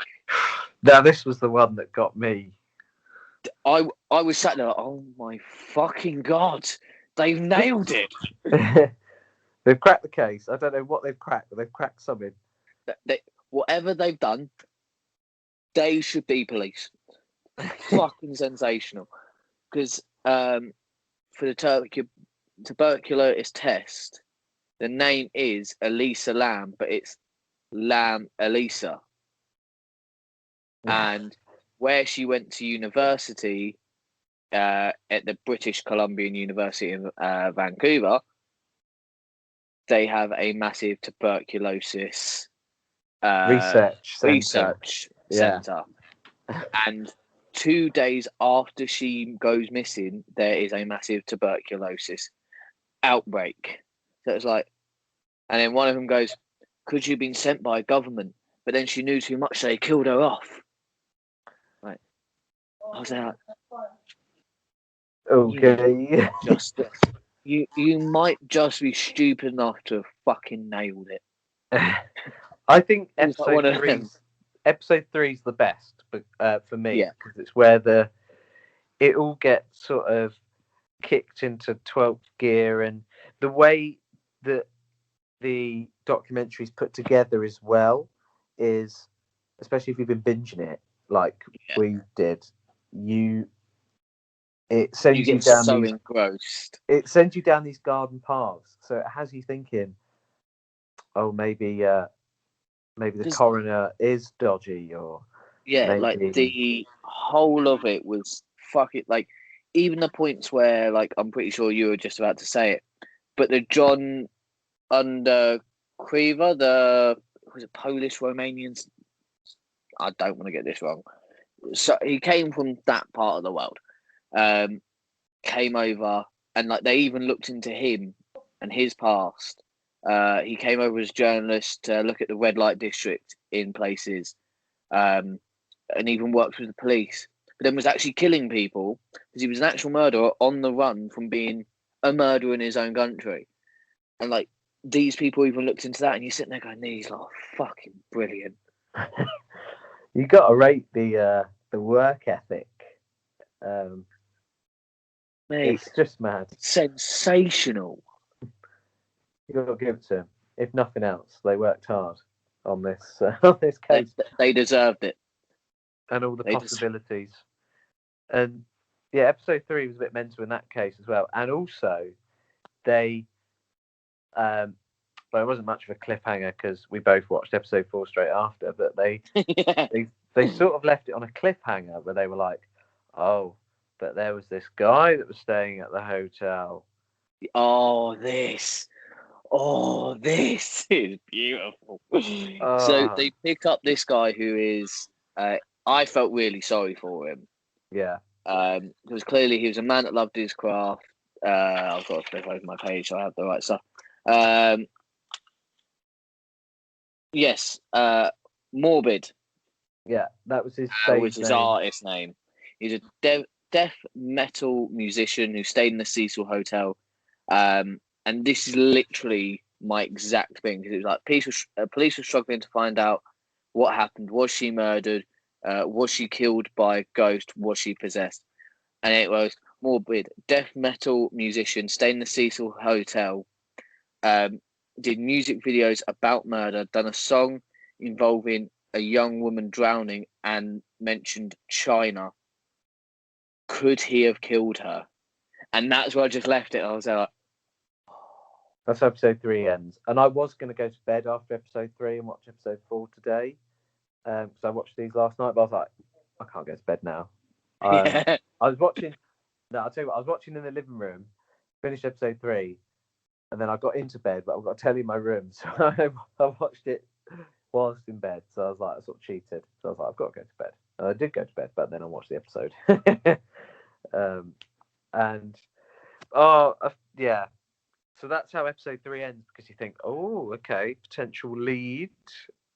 Now, this was the one that got me. I was sat there like, oh my fucking God, they've nailed it. They've cracked the case. I don't know what they've cracked, but they've cracked something. Whatever they've done, they should be police. Fucking sensational. Because for the tuberculosis test, the name is Elisa Lam, but it's Lam Elisa. And where she went to university at the British Columbian University in Vancouver, they have a massive tuberculosis research center. And 2 days after she goes missing, there is a massive tuberculosis outbreak. So it's like, and then one of them goes, could you have been sent by a government? But then she knew too much, so they killed her off. Right. I was like, okay. You might just be stupid enough to have fucking nailed it. I think It's like one of them. episode 3 is the best, but for me, Yeah. because it's where it all gets sort of kicked into 12th gear, and the way that the documentary's put together as well is, especially if you've been binging it like we did, it sends You you get down so these engrossed. it sends you down these garden paths, so it has you thinking, oh, maybe the coroner is dodgy, or like maybe the whole of it was fucking like, even the points where, like, I'm pretty sure you were just about to say it, but the John under Creever, was it Polish Romanians? I don't want to get this wrong. So he came from that part of the world, came over, and like they even looked into him and his past. He came over as a journalist to look at the red light district in places, and even worked with the police. But then was actually killing people because he was an actual murderer on the run from being a murderer in his own country. And like these people even looked into that, and you're sitting there going, "These are fucking brilliant." you got to rate the work ethic. Mate, It's just mad. sensational. You got to give it to them. If nothing else, they worked hard on this on this case. They deserved it, and all the possibilities. And yeah, episode 3 was a bit mental in that case as well. And also, they, well, it wasn't much of a cliffhanger because we both watched episode 4 straight after. But they sort of left it on a cliffhanger where they were like, "Oh, but there was this guy that was staying at the hotel." Oh, this is beautiful. So they pick up this guy who is, I felt really sorry for him. Yeah. Because clearly he was a man that loved his craft. I've got to flip over my page so I have the right stuff. Yes, Morbid. Yeah, that was his artist name. He's a death metal musician who stayed in the Cecil Hotel. And this is literally my exact thing, because it was like police were struggling to find out what happened. Was she murdered? Was she killed by a ghost? Was she possessed? And it was Morbid, death metal musician, stayed in the Cecil Hotel, did music videos about murder, done a song involving a young woman drowning, and mentioned China. Could he have killed her? And that's where I just left it. I was like, that's how episode 3 ends. And I was going to go to bed after episode 3 and watch episode 4 today, because I watched these last night. But I was like, I can't go to bed now. I was watching. No, I'll tell you what. I was watching in the living room, finished episode 3, and then I got into bed, but I've got telly in my room, so I watched it whilst in bed. So I was like, I sort of cheated. So I was like, I've got to go to bed. And I did go to bed, but then I watched the episode. Yeah. So that's how episode 3 ends, because you think, oh, okay, potential lead,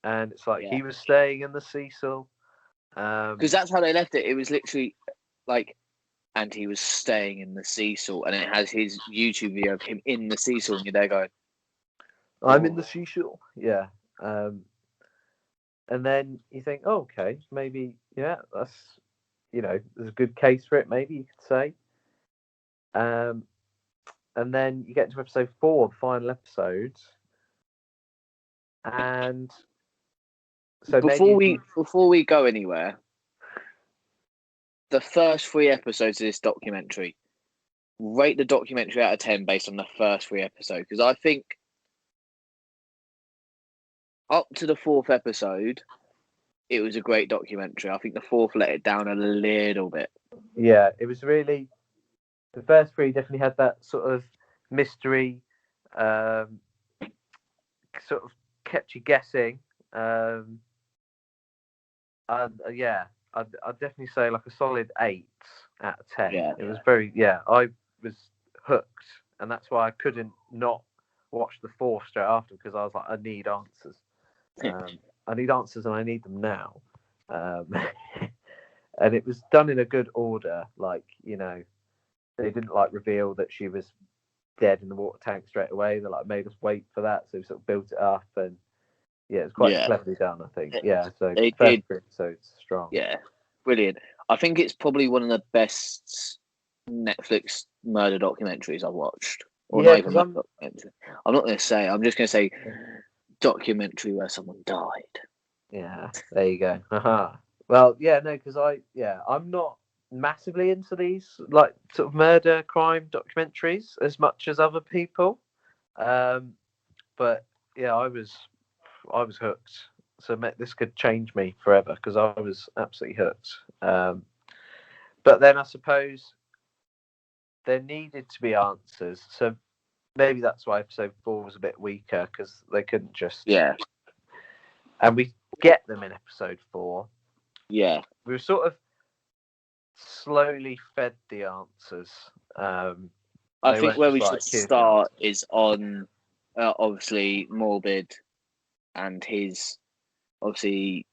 and it's like he was staying in the Cecil. Because that's how they left it. It was literally like, and he was staying in the Cecil, and it has his YouTube video of him in the Cecil, and you're there going, I'm in the Cecil. Yeah. And then you think, oh, okay, maybe, yeah, that's, there's a good case for it, maybe you could say. And then you get into episode 4, the final episode. And so before we go anywhere, the first 3 episodes of this documentary, rate the documentary out of 10 based on the first 3 episodes, because I think up to the 4th episode, it was a great documentary. I think the 4th let it down a little bit. Yeah, it was really, the first 3 definitely had that sort of mystery, sort of kept you guessing. Yeah, I'd definitely say like a solid 8 out of 10. Yeah. It was very, I was hooked, and that's why I couldn't not watch the 4th straight after, because I was like, I need answers. I need answers, and I need them now. And it was done in a good order. Like, they didn't like reveal that she was dead in the water tank straight away. They like made us wait for that, so we sort of built it up, and it's quite cleverly done, I think. So they first did. 3 episodes strong. Yeah, brilliant. I think it's probably one of the best Netflix murder documentaries I've watched. Or not even murder documentary. I'm not going to say. I'm just going to say documentary where someone died. Yeah, there you go. Well, no, because I'm not massively into these like sort of murder crime documentaries as much as other people. But yeah, I was hooked. So this could change me forever because I was absolutely hooked. But then I suppose there needed to be answers. So maybe that's why episode 4 was a bit weaker because they couldn't just. Yeah. And we get them in episode 4. Yeah. We were sort of slowly fed the answers. I think where we should start is on obviously Morbid and his. Obviously,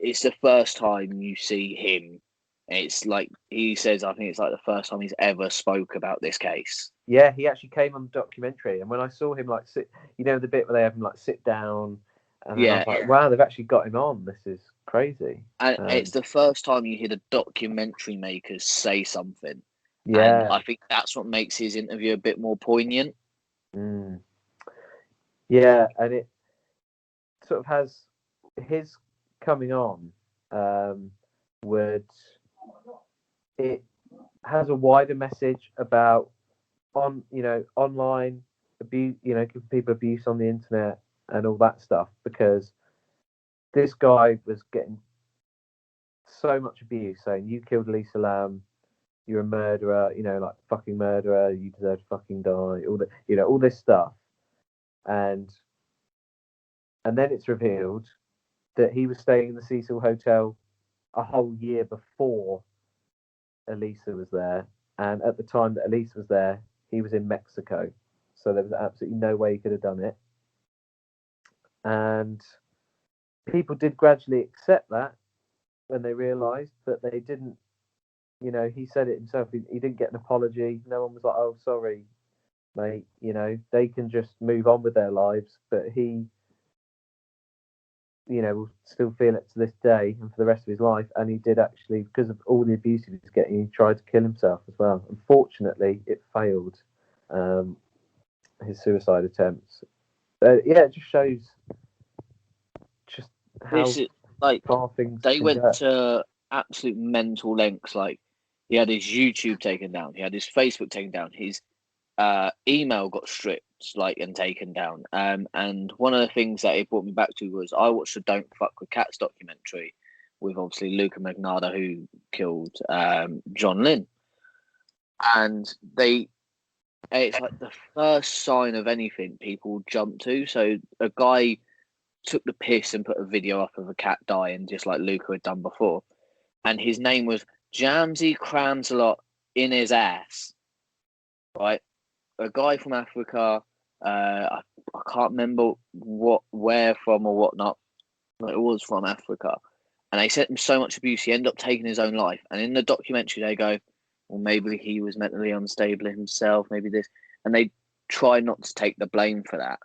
it's the first time you see him. It's like he says, I think it's like the first time he's ever spoke about this case. Yeah, he actually came on the documentary, and when I saw him like sit, the bit where they have him like sit down, and then I was like, wow, they've actually got him on. This is crazy. And it's the first time you hear the documentary makers say something. Yeah, and I think that's what makes his interview a bit more poignant. Yeah, and it sort of has his coming on. It has a wider message about online abuse, giving people abuse on the internet and all that stuff, because this guy was getting so much abuse saying you killed Elisa Lam, you're a murderer, like fucking murderer, you deserve to fucking die, all this stuff. And then it's revealed that he was staying in the Cecil Hotel a whole year before Elisa was there, and at the time that Elisa was there, he was in Mexico, so there was absolutely no way he could have done it. And people did gradually accept that when they realised, but they didn't. He said it himself. He didn't get an apology. No one was like, "Oh, sorry, mate." They can just move on with their lives, but he, will still feel it to this day and for the rest of his life. And he did actually, because of all the abuse he was getting, he tried to kill himself as well. Unfortunately, it failed. His suicide attempts. It just shows just how far things. They went to absolute mental lengths. Like, he had his YouTube taken down, he had his Facebook taken down, his email got stripped, and taken down. And one of the things that it brought me back to was I watched the Don't Fuck with Cats documentary with obviously Luca Magnotta, who killed John Lynn, and it's like the first sign of anything people jump to. So a guy took the piss and put a video up of a cat dying, just like Luca had done before, and his name was Jamsy Cramsalot in his ass, right? A guy from Africa. I can't remember where from or whatnot, but it was from Africa. And they sent him so much abuse, he ended up taking his own life. And in the documentary, they go, well, maybe he was mentally unstable himself, maybe this. And they try not to take the blame for that.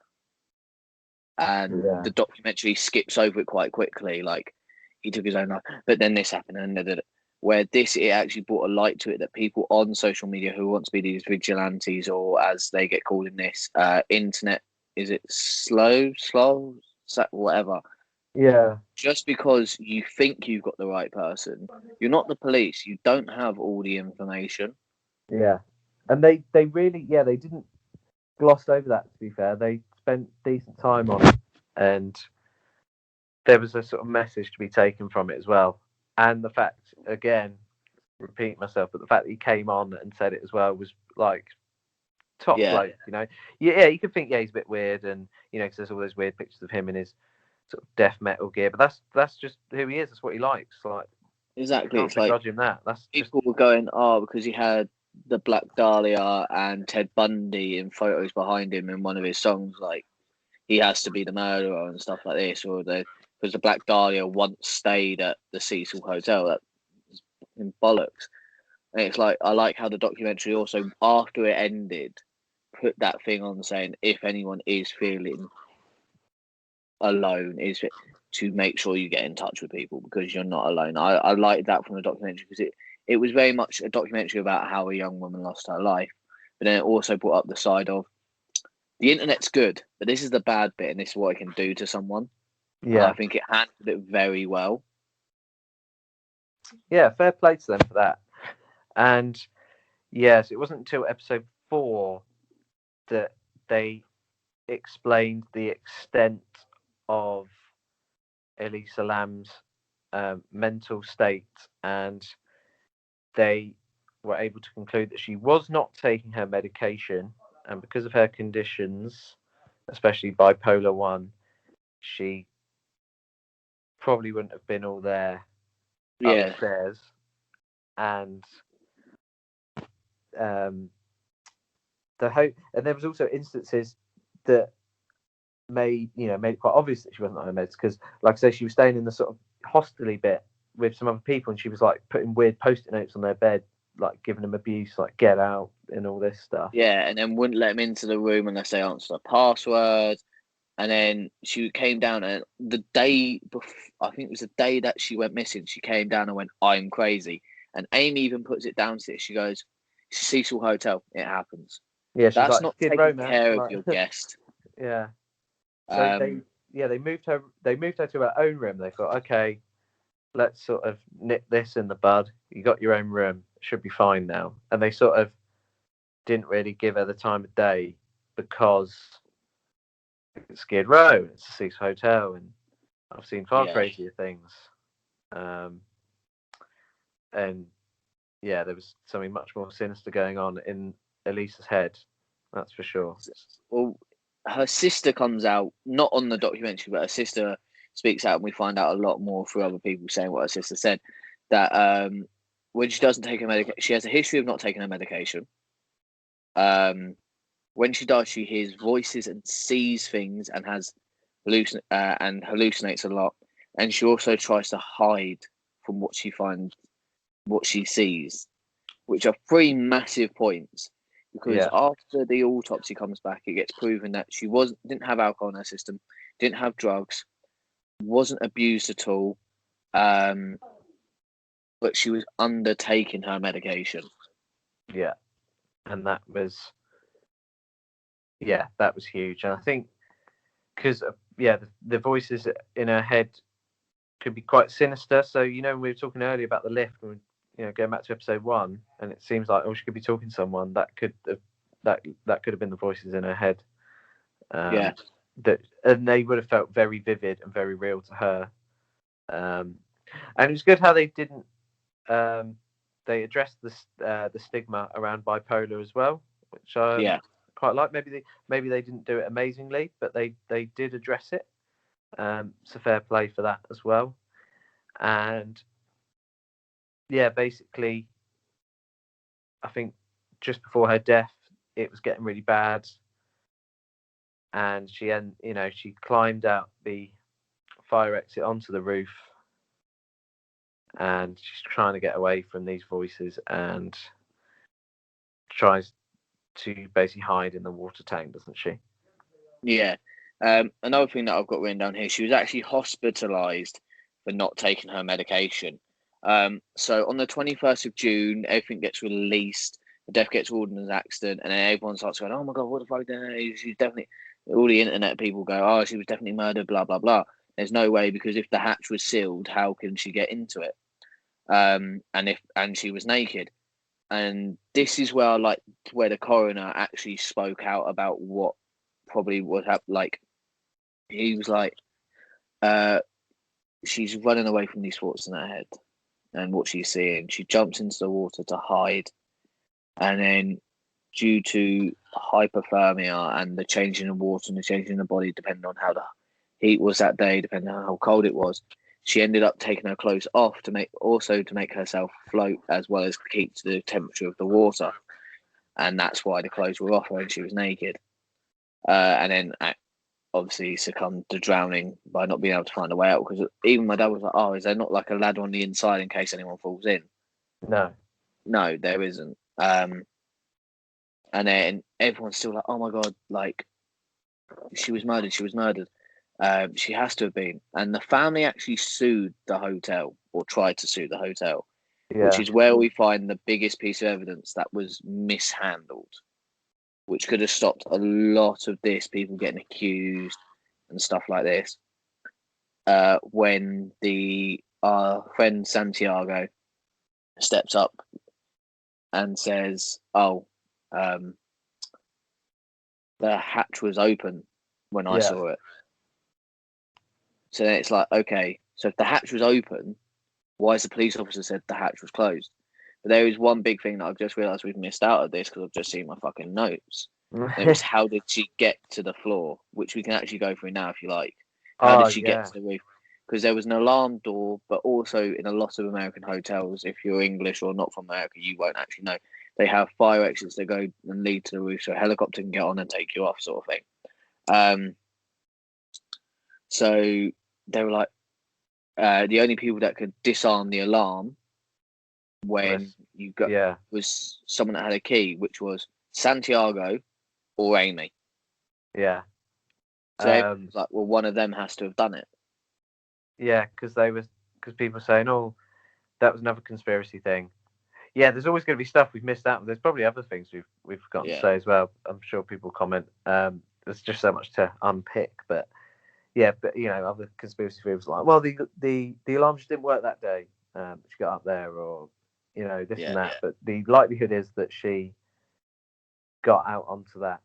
And the documentary skips over it quite quickly. Like, he took his own life, but then this happened, and it actually brought a light to it that people on social media who want to be these vigilantes, or as they get called in this internet, is it slow, whatever. Yeah. Just because you think you've got the right person, you're not the police. You don't have all the information. Yeah, and they really, they didn't gloss over that. To be fair, they spent decent time on it, and there was a sort of message to be taken from it as well. And the fact, again, repeat myself, but the fact that he came on and said it as well was like top bloke. You could think he's a bit weird, and because there's all those weird pictures of him in his sort of death metal gear, but that's just who he is. That's what he likes. Like, exactly, can't begrudge him that. That's people were going, because he had the Black Dahlia and Ted Bundy in photos behind him in one of his songs, like he has to be the murderer and stuff like this, or because the Black Dahlia once stayed at the Cecil Hotel. That was in bollocks. And it's like, I like how the documentary also, after it ended, put that thing on saying, if anyone is feeling alone is to make sure you get in touch with people because you're not alone. I liked that from the documentary because it was very much a documentary about how a young woman lost her life, but then it also brought up the side of the internet's good, but this is the bad bit, and this is what it can do to someone. And I think it handled it very well. Yeah, fair play to them for that. And yes, it wasn't until episode 4 that they explained the extent of Elisa Lam's mental state, and they were able to conclude that she was not taking her medication, and because of her conditions, especially bipolar 1, she probably wouldn't have been all there upstairs. And and there was also instances that made it quite obvious that she wasn't on her meds, because like I say, she was staying in the sort of hostely bit with some other people, and she was like putting weird post-it notes on their bed, like giving them abuse, like get out and all this stuff. Yeah, and then wouldn't let them into the room unless they answered the password. And then she came down, and the day before, I think it was the day that she went missing, she came down and went, "I'm crazy." And Amy even puts it down to it. She goes, "Cecil Hotel, it happens." Yeah, she's that's like, not Skid taking Row, man. care of Like, your guest. Yeah. So they moved her to her own room. They thought, okay, let's sort of nip this in the bud. You got your own room, should be fine now. And they sort of didn't really give her the time of day because it's Skid Row, it's a Cecil Hotel, and I've seen far crazier things. And yeah, there was something much more sinister going on in Elisa's head, that's for sure. Well, her sister comes out, not on the documentary, but her sister speaks out, and we find out a lot more through other people saying what her sister said, that when she doesn't take her medication, she has a history of not taking her medication. When she does, she hears voices and sees things and hallucinates a lot. And she also tries to hide from what she finds, what she sees, which are 3 massive points. Because after the autopsy comes back, it gets proven that she didn't have alcohol in her system, didn't have drugs, wasn't abused at all, but she was undertaking her medication. Yeah, and that was huge. And I think because the voices in her head could be quite sinister. So we were talking earlier about the lift, and going back to episode 1, and it seems like she could be talking to someone. That could have been the voices in her head. And they would have felt very vivid and very real to her. And it was good how they didn't. They addressed the stigma around bipolar as well, which I quite like. Maybe they didn't do it amazingly, but they did address it. So fair play for that as well. And basically, I think just before her death, it was getting really bad, and she climbed out the fire exit onto the roof, and she's trying to get away from these voices and tries to basically hide in the water tank, doesn't she? Yeah. Another thing that I've got written down here, she was actually hospitalised for not taking her medication. So on the 21st of June, everything gets released. The death gets ruled as an accident, and then everyone starts going, "Oh my god, what the fuck? She's definitely." All the internet people go, "Oh, she was definitely murdered." Blah blah blah. There's no way, because if the hatch was sealed, how can she get into it? And she was naked. And this is where I like where the coroner actually spoke out about what probably would happen. Like, he was like, she's running away from these thoughts in her head and what she's seeing. She jumps into the water to hide, and then due to hypothermia and the change in the water and the change in the body, depending on how the heat was that day, depending on how cold it was, she ended up taking her clothes off to make herself float, as well as keep to the temperature of the water. And that's why the clothes were off her and she was naked. And then obviously succumbed to drowning by not being able to find a way out. Because even my dad was like, "Oh, is there not like a ladder on the inside in case anyone falls in?" No, there isn't. And then everyone's still like, "Oh my god, like she was murdered." She has to have been. And the family actually sued the hotel, or tried to sue the hotel, which is where we find the biggest piece of evidence that was mishandled, which could have stopped a lot of this, people getting accused and stuff like this. When our friend Santiago steps up and says, "Oh, the hatch was open when I saw it." So then it's like, okay, so if the hatch was open, why has the police officer said the hatch was closed? But there is one big thing that I've just realised we've missed out of this, because I've just seen my fucking notes. It was, how did she get to the floor? Which we can actually go through now if you like. How did she get to the roof? Because there was an alarm door, but also in a lot of American hotels, if you're English or not from America, you won't actually know. They have fire exits that go and lead to the roof, so a helicopter can get on and take you off, sort of thing. So they were like, the only people that could disarm the alarm when you got was someone that had a key, which was Santiago or Amy. Yeah. So it was like, well, one of them has to have done it. Yeah, because people were saying, "Oh, that was another conspiracy thing." Yeah, there's always going to be stuff we've missed out. There's probably other things we've forgotten to say as well. I'm sure people comment. There's just so much to unpick, but other conspiracy theories like, well, the alarm just didn't work that day. She got up there, or this and that. But the likelihood is that she got out onto that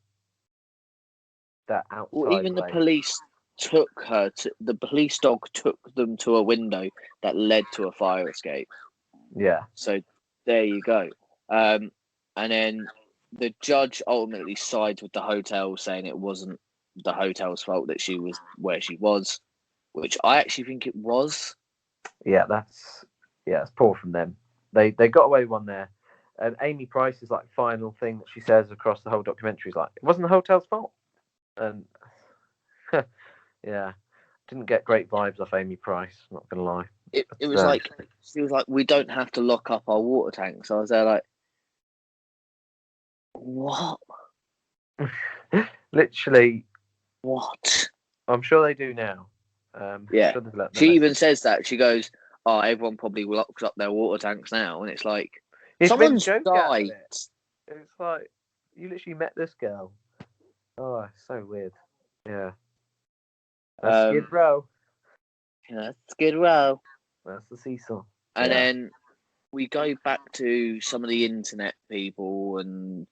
outside. Well, even the police took her to the police dog took them to a window that led to a fire escape. Yeah. So there you go. And then the judge ultimately sides with the hotel, saying it wasn't the hotel's fault that she was where she was, which I actually think it was. Yeah, that's poor from them. They got away with one there. And Amy Price's like final thing that she says across the whole documentary is like, it wasn't the hotel's fault. And didn't get great vibes off Amy Price, not gonna lie. It was like, she was like, we don't have to lock up our water tanks. I was there like, what? Literally. What? I'm sure they do now. Yeah. She even says that. She goes, "Oh, everyone probably locks up their water tanks now," and it's like, someone's died. It's like, you literally met this girl. Oh, it's so weird. Yeah. That's Skid Row. Yeah, that's Skid Row. That's the Cecil. And then we go back to some of the internet people, and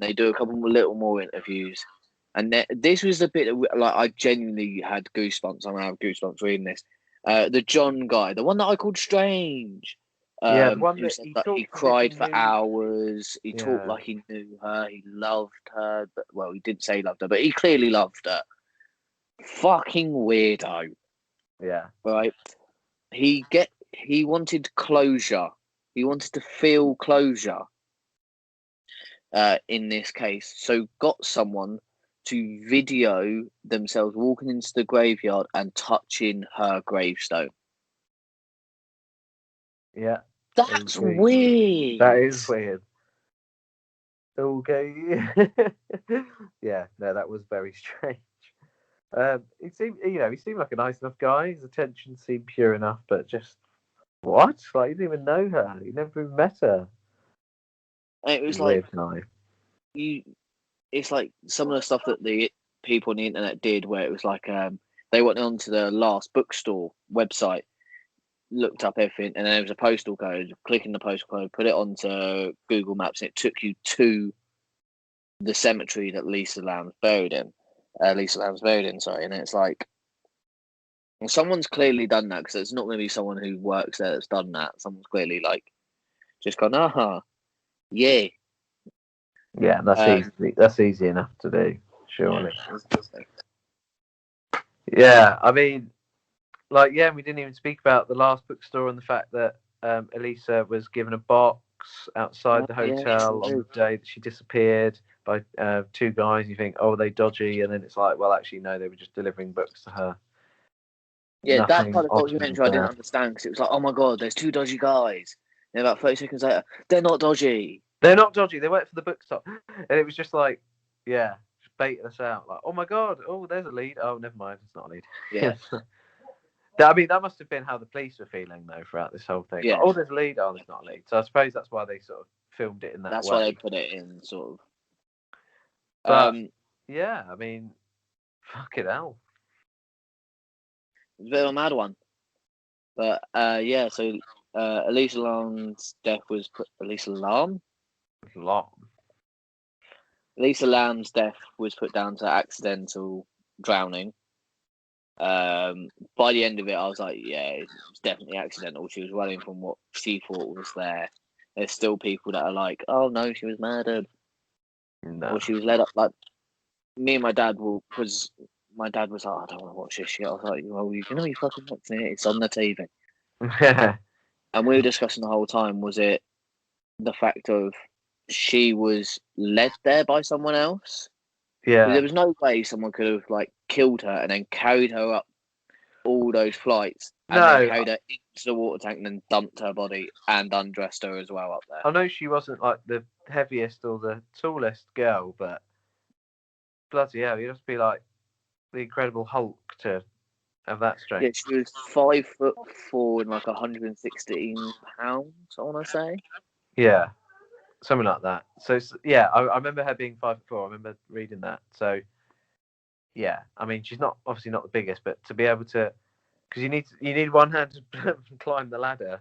they do a couple little more interviews. And this was a bit like, I genuinely had goosebumps. I'm gonna have goosebumps reading this. The John guy, the one that I called Strange. The one that he cried for hours. He talked like he knew her. He loved her, but he didn't say he loved her, but he clearly loved her. Fucking weirdo. Yeah. Right. He wanted closure. He wanted to feel closure. In this case, so got someone to video themselves walking into the graveyard and touching her gravestone. Yeah. That's weird. That is weird. Okay. Yeah, no, that was very strange. He seemed like a nice enough guy. His attention seemed pure enough, but just what? Like, you didn't even know her. You never even met her. It was like it's like some of the stuff that the people on the internet did, where it was like they went onto the last bookstore website, looked up everything, and then there was a postal code. Clicking the postal code, put it onto Google Maps, and it took you to the cemetery that Elisa Lam's buried in. Sorry, and it's like, someone's clearly done that, because it's not going to be someone who works there that's done that. Someone's clearly like just gone, yeah. Yeah, that's easy. That's easy enough to do, surely. Yeah, I mean, we didn't even speak about the last bookstore and the fact that Elisa was given a box outside the hotel on the day that she disappeared by two guys. You think, oh, are they dodgy? And then it's like, well, actually, no, they were just delivering books to her. Yeah, that part of the documentary I didn't understand, because it was like, oh my god, there's two dodgy guys. And about 30 seconds later, they're not dodgy. They're not dodgy. They work for the bookstop. And it was just like, yeah, baiting us out. Like, oh my god, oh there's a lead. Oh, never mind, it's not a lead. Yeah. I mean, that must have been how the police were feeling though throughout this whole thing. Yeah. Like, oh, there's a lead. Oh, there's not a lead. So I suppose that's why they sort of filmed it in that That's way. why they put it in sort of. But yeah, I mean, fucking hell. It's a bit of a mad one. But yeah, so Elisa Lam's death was Elisa Lam? Elisa Lam's death was put down to accidental drowning. By the end of it, I was like, yeah, it's definitely accidental. She was running from what she thought was there. There's still people that are like, oh no, she was murdered. No. Or she was led up. Like, me and my dad was like, I don't want to watch this shit. I was like, well, you know, you fucking watching it. It's on the TV. And we were discussing the whole time, was it the fact of she was led there by someone else? Yeah. There was no way someone could have like killed her and then carried her up all those flights and then carried her into the water tank and then dumped her body and undressed her as well up there. I know she wasn't like the heaviest or the tallest girl, but bloody hell, you just be like the Incredible Hulk to have that strength. Yeah, she was 5'4" and like 116 pounds, I want to say. Yeah, something like that. So yeah, I remember her being 5'4". I remember reading that. So yeah, I mean, she's obviously not the biggest, but to be able to, because you need one hand to climb the ladder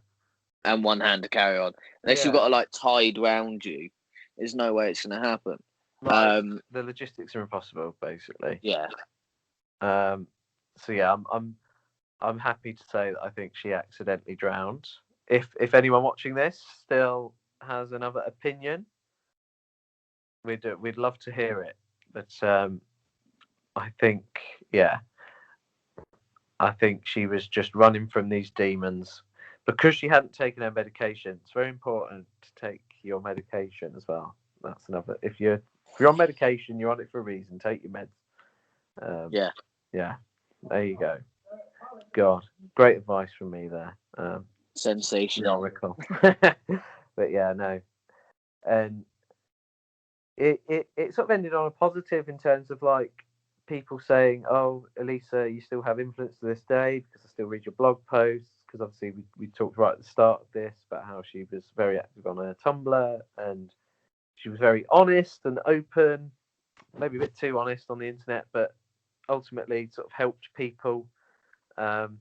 and one hand to carry on. Unless you've got it like tied round you, there's no way it's going to happen. Like, the logistics are impossible, basically. Yeah. So yeah, I'm happy to say that I think she accidentally drowned. If anyone watching this still has another opinion, we'd love to hear it. But I think she was just running from these demons because she hadn't taken her medication. It's very important to take your medication as well. That's another. If you're on medication, you're on it for a reason. Take your meds. Yeah. There you go. God, great advice from me there. Sensational. Oracle. But yeah, no. And it sort of ended on a positive in terms of like people saying, "Oh, Elisa, you still have influence to this day because I still read your blog posts." Because obviously we talked right at the start of this about how she was very active on her Tumblr and she was very honest and open, maybe a bit too honest on the internet, but ultimately sort of helped people. And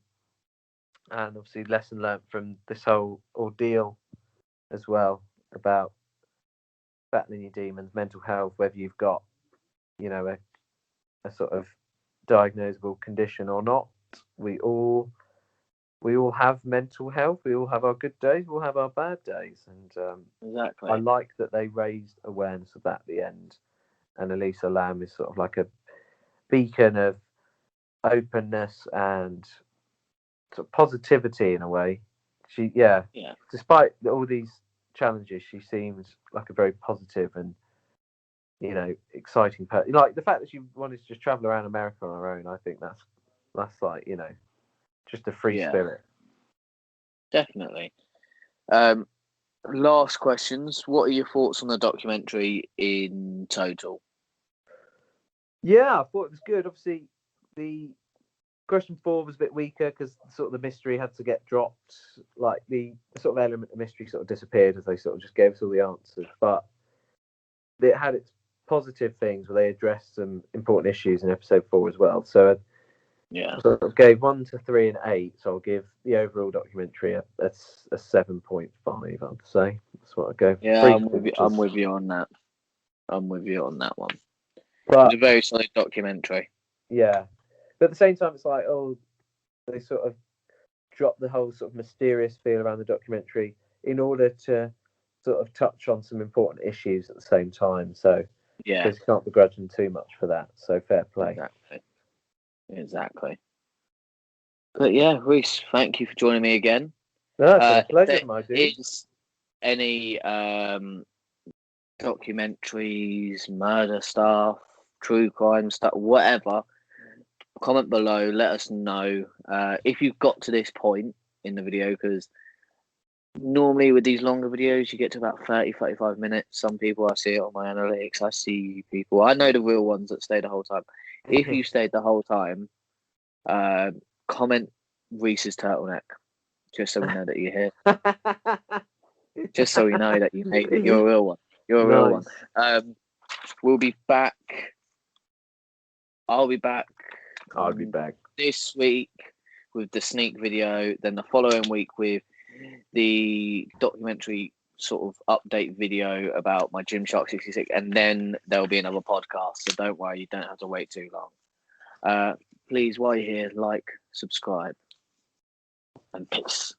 obviously lesson learned from this whole ordeal as well about battling your demons, mental health, whether you've got, a sort of diagnosable condition or not. We all have mental health. We all have our good days. We'll have our bad days. And exactly. I like that they raised awareness of that at the end. And Elisa Lam is sort of like a beacon of openness and sort of positivity in a way. She, despite all these challenges, she seems like a very positive and exciting person. Like the fact that she wanted to just travel around America on her own, I think that's like just a free spirit. Definitely. Last questions. What are your thoughts on the documentary in total? Yeah, I thought it was good. Obviously, the question 4 was a bit weaker because sort of the mystery had to get dropped. Like the sort of element of mystery sort of disappeared as they sort of just gave us all the answers. But it had its positive things where they addressed some important issues in episode 4 as well. So I sort of gave 1 to 3 and 8. So I'll give the overall documentary a 7.5. I'd say that's what I go. Yeah, I'm with you on that. I'm with you on that one. But it's a very solid documentary. Yeah, but at the same time, it's like, they sort of dropped the whole sort of mysterious feel around the documentary in order to sort of touch on some important issues at the same time. So yeah, because you can't begrudge them too much for that. So fair play. Exactly. But yeah, Reece, thank you for joining me again. No, it's a pleasure, my dude. Is any documentaries, murder stuff, true crime stuff, whatever, comment below, let us know if you've got to this point in the video, because normally with these longer videos, you get to about 30, 35 minutes. Some people, I see it on my analytics. I see people. I know the real ones that stay the whole time. If you stayed the whole time, comment Reese's turtleneck, just so we know that you're here. Just so we know that you made it. You're a real one. You're a real one. We'll be back. I'll be back. I'll be back this week with the sneak video. Then the following week with the documentary sort of update video about my Gymshark 66, and then there'll be another podcast. So don't worry, you don't have to wait too long. Please, while you're here, like, subscribe, and peace.